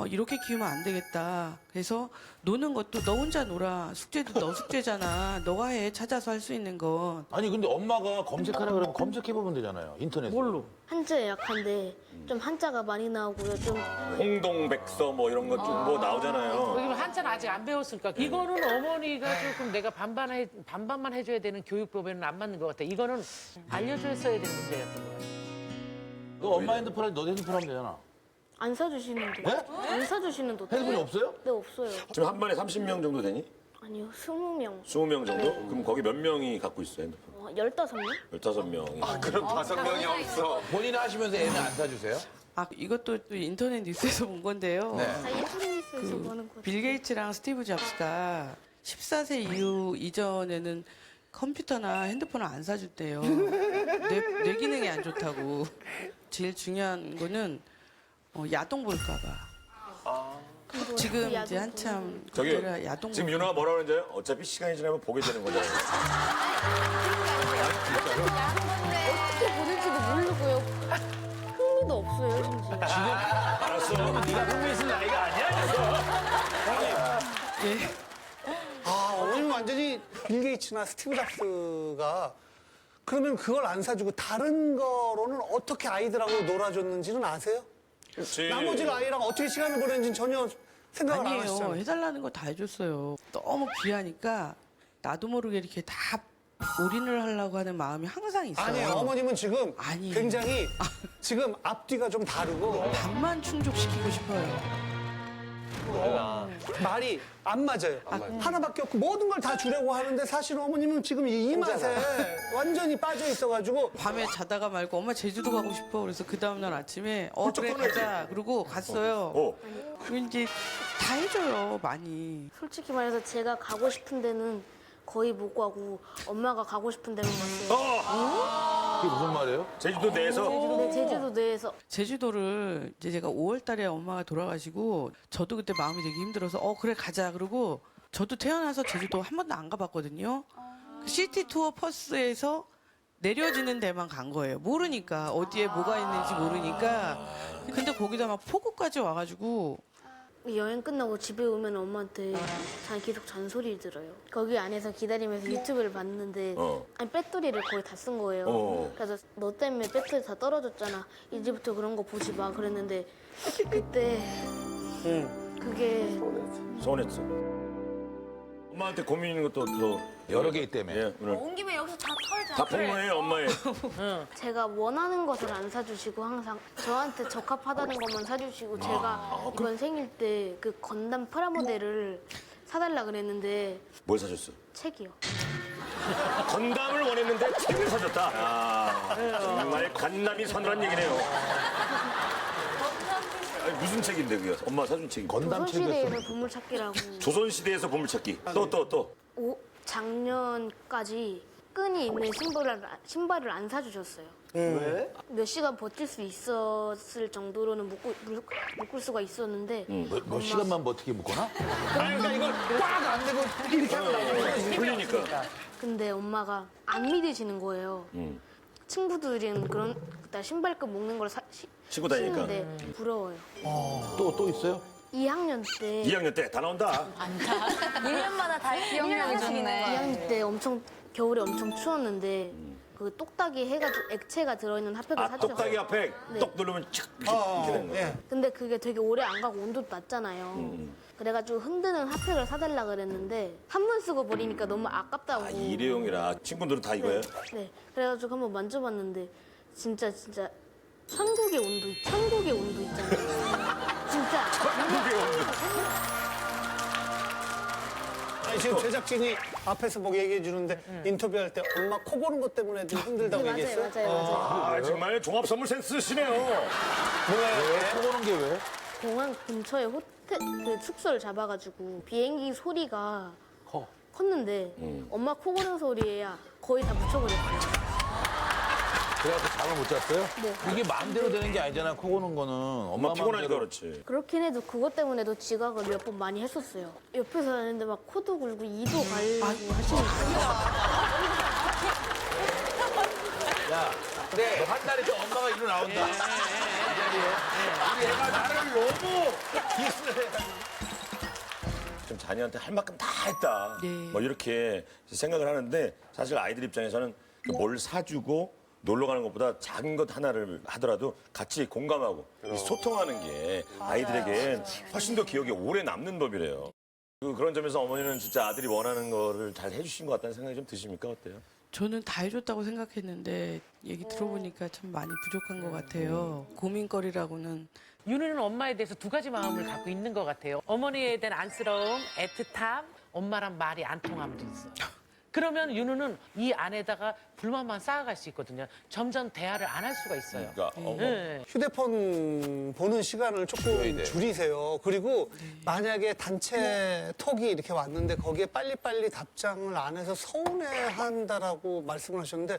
이렇게 키우면 안 되겠다. 그래서 노는 것도 너 혼자 놀아. 숙제도 너 숙제잖아. 너가 해, 찾아서 할 수 있는 건. 아니 근데 엄마가 검색하라 그러면 검색해보면 되잖아요. 인터넷에. 뭘로? 한자에 약한데 좀 한자가 많이 나오고요. 좀 홍동백서 뭐 이런 것 좀 뭐 나오잖아요. 왜냐면 한자는 아직 안 배웠으니까. 이거는 어머니가 조금 내가 반반만 해줘야 되는 교육법에는 안 맞는 것 같아. 이거는 알려줬어야 되는 문제였던 거예요. 너 엄마 핸드폰 할 때 너 핸드폰 하면 되잖아. 안 사주시는데. 네? 안 사주시는데. 핸드폰이 없어요? 네, 없어요. 지금 한 반에 30명 정도 되니? 아니요, 20명. 20명 정도? 그럼 거기 몇 명이 갖고 있어 핸드폰? 15명? 15명이. 그럼 5명이 없어. 본인 하시면서 애는 안 사주세요? 이것도 또 인터넷 뉴스에서 본 건데요. 네. 인터넷에서 보는 거. 빌 게이츠랑 스티브 잡스가 14세 이후 이전에는 컴퓨터나 핸드폰을 안 사줬대요. 뇌 기능이 안 좋다고. 제일 중요한 거는 야동 볼까 봐. 지금 이제 한참 저기 그때라 야동 지금 볼까 윤아가 뭐라고 그러는지 어차피 시간이 지나면 보게 되는 거잖아요. 어떻게 보낼지도 모르고요. 흥미도 없어요, 심지어. 알았어. 네가 흥미 있을 나이가 아니야. 어머님 완전히 빌 게이츠나 스티브 잡스가 그러면 그걸 안 사주고 다른 거로는 어떻게 아이들하고 놀아줬는지는 아세요? 그렇지. 나머지 아이랑 어떻게 시간을 보냈는지 전혀 생각을 안 아니에요. 하시잖아요. 해달라는 거 다 해줬어요. 너무 귀하니까 나도 모르게 이렇게 다 올인을 하려고 하는 마음이 항상 있어요. 아니에요. 어머님은 지금 아니에요. 굉장히 지금 앞뒤가 좀 다르고 반만 충족시키고 싶어요. 말이 안 맞아요. 하나밖에 없고 모든 걸 다 주려고 하는데 사실 어머님은 지금 이 맛에 완전히 빠져 있어가지고 밤에 자다가 말고 엄마 제주도 가고 싶어. 그래서 그 다음날 아침에 그래 가자. 그러고 갔어요. 그럼 이제 다 해줘요 많이. 솔직히 말해서 제가 가고 싶은 데는 거의 못 가고 엄마가 가고 싶은 데만 갔어요. 그게 무슨 말이에요? 제주도 내에서? 네, 제주도 내에서. 제주도를 이제 제가 5월 달에 엄마가 돌아가시고 저도 그때 마음이 되게 힘들어서 그래 가자. 그러고 저도 태어나서 제주도 한 번도 안 가봤거든요. 그 시티 투어 버스에서 내려지는 데만 간 거예요. 모르니까 어디에 뭐가 있는지 모르니까. 근데 거기다 막 폭우까지 와가지고 여행 끝나고 집에 오면 엄마한테 계속 잔소리를 들어요. 거기 안에서 기다리면서 유튜브를 봤는데 아니 배터리를 거의 다 쓴 거예요. 그래서 너 때문에 배터리 다 떨어졌잖아. 이제부터 그런 거 보지 마 그랬는데 그때 그게 서운했어. 엄마한테 고민 있는 것도 또 여러 개 때문에. 예, 오늘 온 김에 여기서 다 털자. 다 폭로해 엄마의. 제가 원하는 것을 안 사주시고 항상 저한테 적합하다는 것만 사주시고 제가 이번 생일 때 그 건담 프라모델을 사달라 그랬는데 뭘 사줬어? 책이요. 건담을 원했는데 책을 사줬다. 야, 정말 간남이 서늘한 얘기네요. 아니, 무슨 책인데 그게? 엄마 사준 책이. 조선시대에서 보물찾기라고 조선시대에서 보물찾기. 또. 작년까지 끈이 있는 신발을 안 사주셨어요. 왜? 몇 시간 버틸 수 있었을 정도로는 묶을 수가 있었는데 몇 시간만 버티게 묶거나? 그러니까 이걸 꽉 안 되고 이렇게 하면 풀리니까. 근데 엄마가 안 믿으시는 거예요. 친구들은 그런 그때 신발끈 묶는 걸 신고 다니니까. 신는데 부러워요. 또 있어요? 2학년 때 2학년 때 다 나온다. 1년마다 다 기억력이 좋네. 2학년 때 겨울에 엄청 추웠는데 그 똑딱이 해가지고 액체가 들어있는 핫팩을 사주셨어요. 똑딱이 앞에 네. 똑 누르면 착 이렇게 되는 거야. 근데 그게 되게 오래 안 가고 온도도 낮잖아요. 그래가지고 흔드는 핫팩을 사달라 그랬는데 한 번 쓰고 버리니까 너무 아깝다고. 일회용이라 친구들은 다 이거예요? 네. 그래가지고 한번 만져봤는데 진짜 천국의 온도 있잖아요. 진짜. 아니, 지금 제작진이 앞에서 뭐 얘기해 주는데 인터뷰할 때 엄마 코 고는 것 때문에 좀 힘들다고 네, 얘기했어요? 맞아요. 아, 정말 종합 선물 센스시네요. 코 고는 게 왜? 공항 근처에 호텔 그 숙소를 잡아가지고 비행기 소리가 컸는데 엄마 코 고는 소리에 거의 다 묻혀버렸어요. 그래갖고 잠을 못 잤어요? 네. 이게 마음대로 되는 게 아니잖아. 코 고는 거는 엄마 피곤하니까 마음대로. 그렇지. 그렇긴 해도 그것 때문에도 지각을 몇 번 많이 했었어요. 옆에서 하는데 막 코도 굴고 이도 갈고 하시니까. 야, 너 한 달에 좀 엄마가 일로 나온다. 이 자리에. 우리 애가 나를 너무 디스를 해. 좀 자녀한테 할 만큼 다 했다. 네. 뭐 이렇게 생각을 하는데 사실 아이들 입장에서는 뭘 사주고 놀러 가는 것보다 작은 것 하나를 하더라도 같이 공감하고 이 소통하는 게 아이들에겐 훨씬 더 기억에 오래 남는 법이래요. 그런 점에서 어머니는 진짜 아들이 원하는 거를 잘 해주신 것 같다는 생각이 좀 드십니까? 어때요? 저는 다 해줬다고 생각했는데 얘기 들어보니까 참 많이 부족한 것 같아요. 고민거리라고는. 윤우는 엄마에 대해서 두 가지 마음을 갖고 있는 것 같아요. 어머니에 대한 안쓰러움, 애틋함, 엄마랑 말이 안 통함도 있어. 그러면 윤우는 이 안에다가 불만만 쌓아갈 수 있거든요. 점점 대화를 안 할 수가 있어요. 그러니까 네. 휴대폰 보는 시간을 조금 줄이세요. 그리고 만약에 단체 톡이 이렇게 왔는데 거기에 빨리빨리 답장을 안 해서 서운해한다라고 말씀을 하셨는데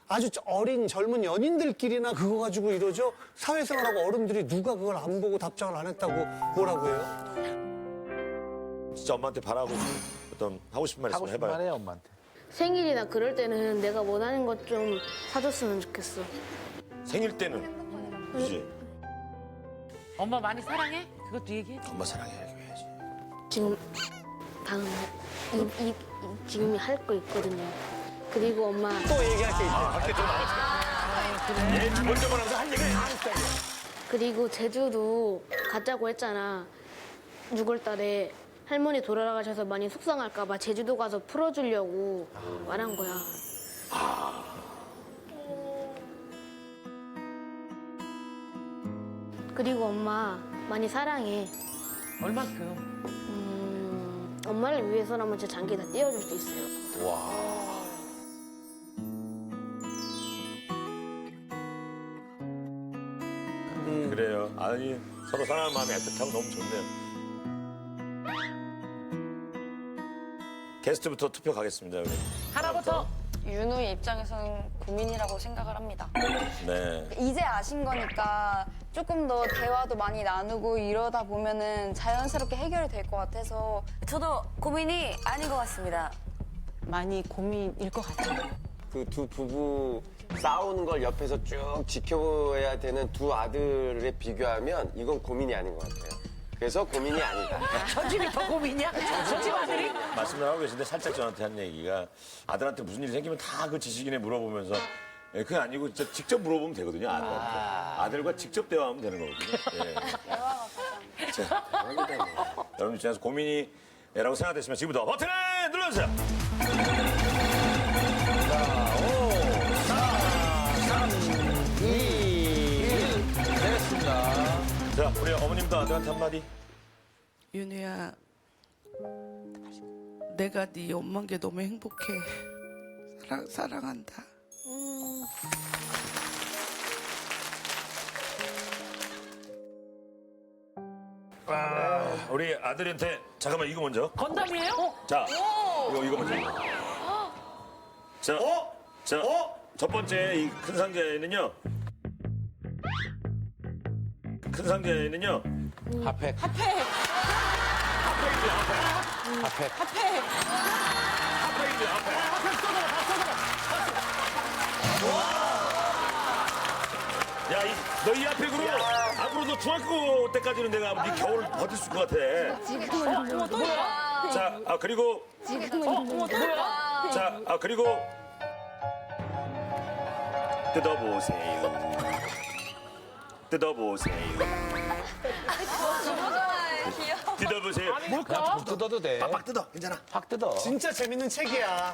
아주 어린 젊은 연인들끼리나 그거 가지고 이러죠. 사회생활하고 어른들이 누가 그걸 안 보고 답장을 안 했다고 뭐라고 해요? 진짜 엄마한테 바라고 어떤 하고 싶은 말 하고 있으면 싶은 해봐요. 말 해요, 엄마한테. 생일이나 그럴 때는 내가 원하는 것 좀 사줬으면 좋겠어. 생일 때는 그지? 엄마 많이 사랑해? 그것도 얘기해. 엄마 사랑해 해야지. 지금 다음 지금 할 거 있거든요. 그리고 엄마 또 얘기할 게 있대. 밖에 좀 나왔어. 얘 먼저 말하면서 할 얘기가 그리고 제주도 가자고 했잖아. 6월달에 할머니 돌아가셔서 많이 속상할까봐 제주도 가서 풀어주려고 말한 거야. 그리고 엄마 많이 사랑해. 얼만큼? 엄마를 위해서라면 제 장기 다 떼어줄 수 있어요. 와. 그래요. 아니 서로 사랑하는 마음이 애틋하고 너무 좋네요. 게스트부터 투표 가겠습니다. 우리. 하나부터. 윤우의 입장에서는 고민이라고 생각을 합니다. 네. 이제 아신 거니까 조금 더 대화도 많이 나누고 이러다 보면은 자연스럽게 해결이 될 것 같아서 저도 고민이 아닌 것 같습니다. 많이 고민일 것 같아요. 그 두 부부 싸우는 걸 옆에서 쭉 지켜봐야 되는 두 아들에 비교하면 이건 고민이 아닌 것 같아요. 그래서 고민이 아니다. 저 집이 더 고민이야? 저 집 아들이? 말씀을 하고 계신데 살짝 저한테 한 얘기가 아들한테 무슨 일이 생기면 다 그 지식인에 물어보면서 예, 그게 아니고 진짜 직접 물어보면 되거든요. 아들한테. 아들과 직접 대화하면 되는 거거든요. 예. 자, 여러분 입장에서 고민이라고 생각되시면 지금부터 버튼을 눌러주세요. 자, 5, 4, 3, 2, 1. 됐습니다. 자, 우리 어머님도 아들한테 한마디. 윤우야, 내가 네 엄마인 게 너무 행복해. 사랑한다. 우리 아들한테 잠깐만 이거 먼저. 건담이에요? 자, 이거 먼저. 자, 자, 첫 번째 이 큰 상자에는요. 큰 상자에는요. 핫팩. 핫팩이죠, 핫팩. 핫팩. 핫팩이죠, 핫팩. 야, 너 이 핫팩으로 앞으로도 중학교 때까지는 내가 네 겨울 버틸 수 있을 것 같아. 지금은 뭐야? 자, 그리고 지금은 뭐야? 자, 그리고 뜯어보세요. 뜯어보세요. 뜯어보세요. 뭘까? 뜯어도 돼. 빡 뜯어. 괜찮아. 확 뜯어. 진짜 재밌는 책이야.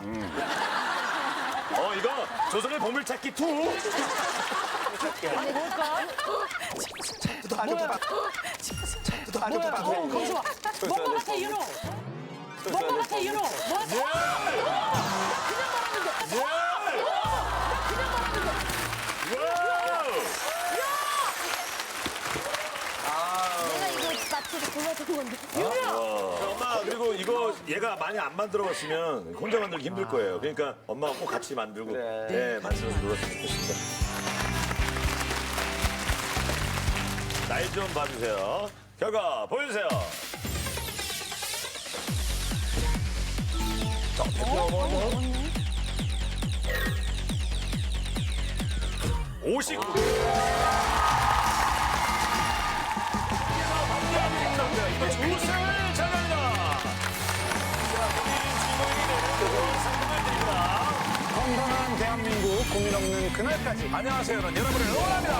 이거 조선의 보물찾기 2. 아니, 뭘까? 거기서 와. 뭔거 같아, 윤호. 뭔거 같아, 윤호. 뭐 하지? 나 그냥 말하는데. 나 그냥 말하는데. 내가 이거 맞추기 골라준 건데. 엄마 그리고 이거 얘가 많이 안 만들어봤으면 혼자 만들기 힘들 거예요. 그러니까 엄마가 꼭 같이 만들고 네, 만들어서 놀았으면 좋겠습니다. 날 좀 봐주세요. 결과 보여주세요. 자, 어머니 59. 이번 주 우승을 차지합니다. 자, 본인 주인공이 되는 상금을 드립니다. 건강한 대한민국 고민 없는 그날까지. 안녕하세요. 여러분을 응원합니다.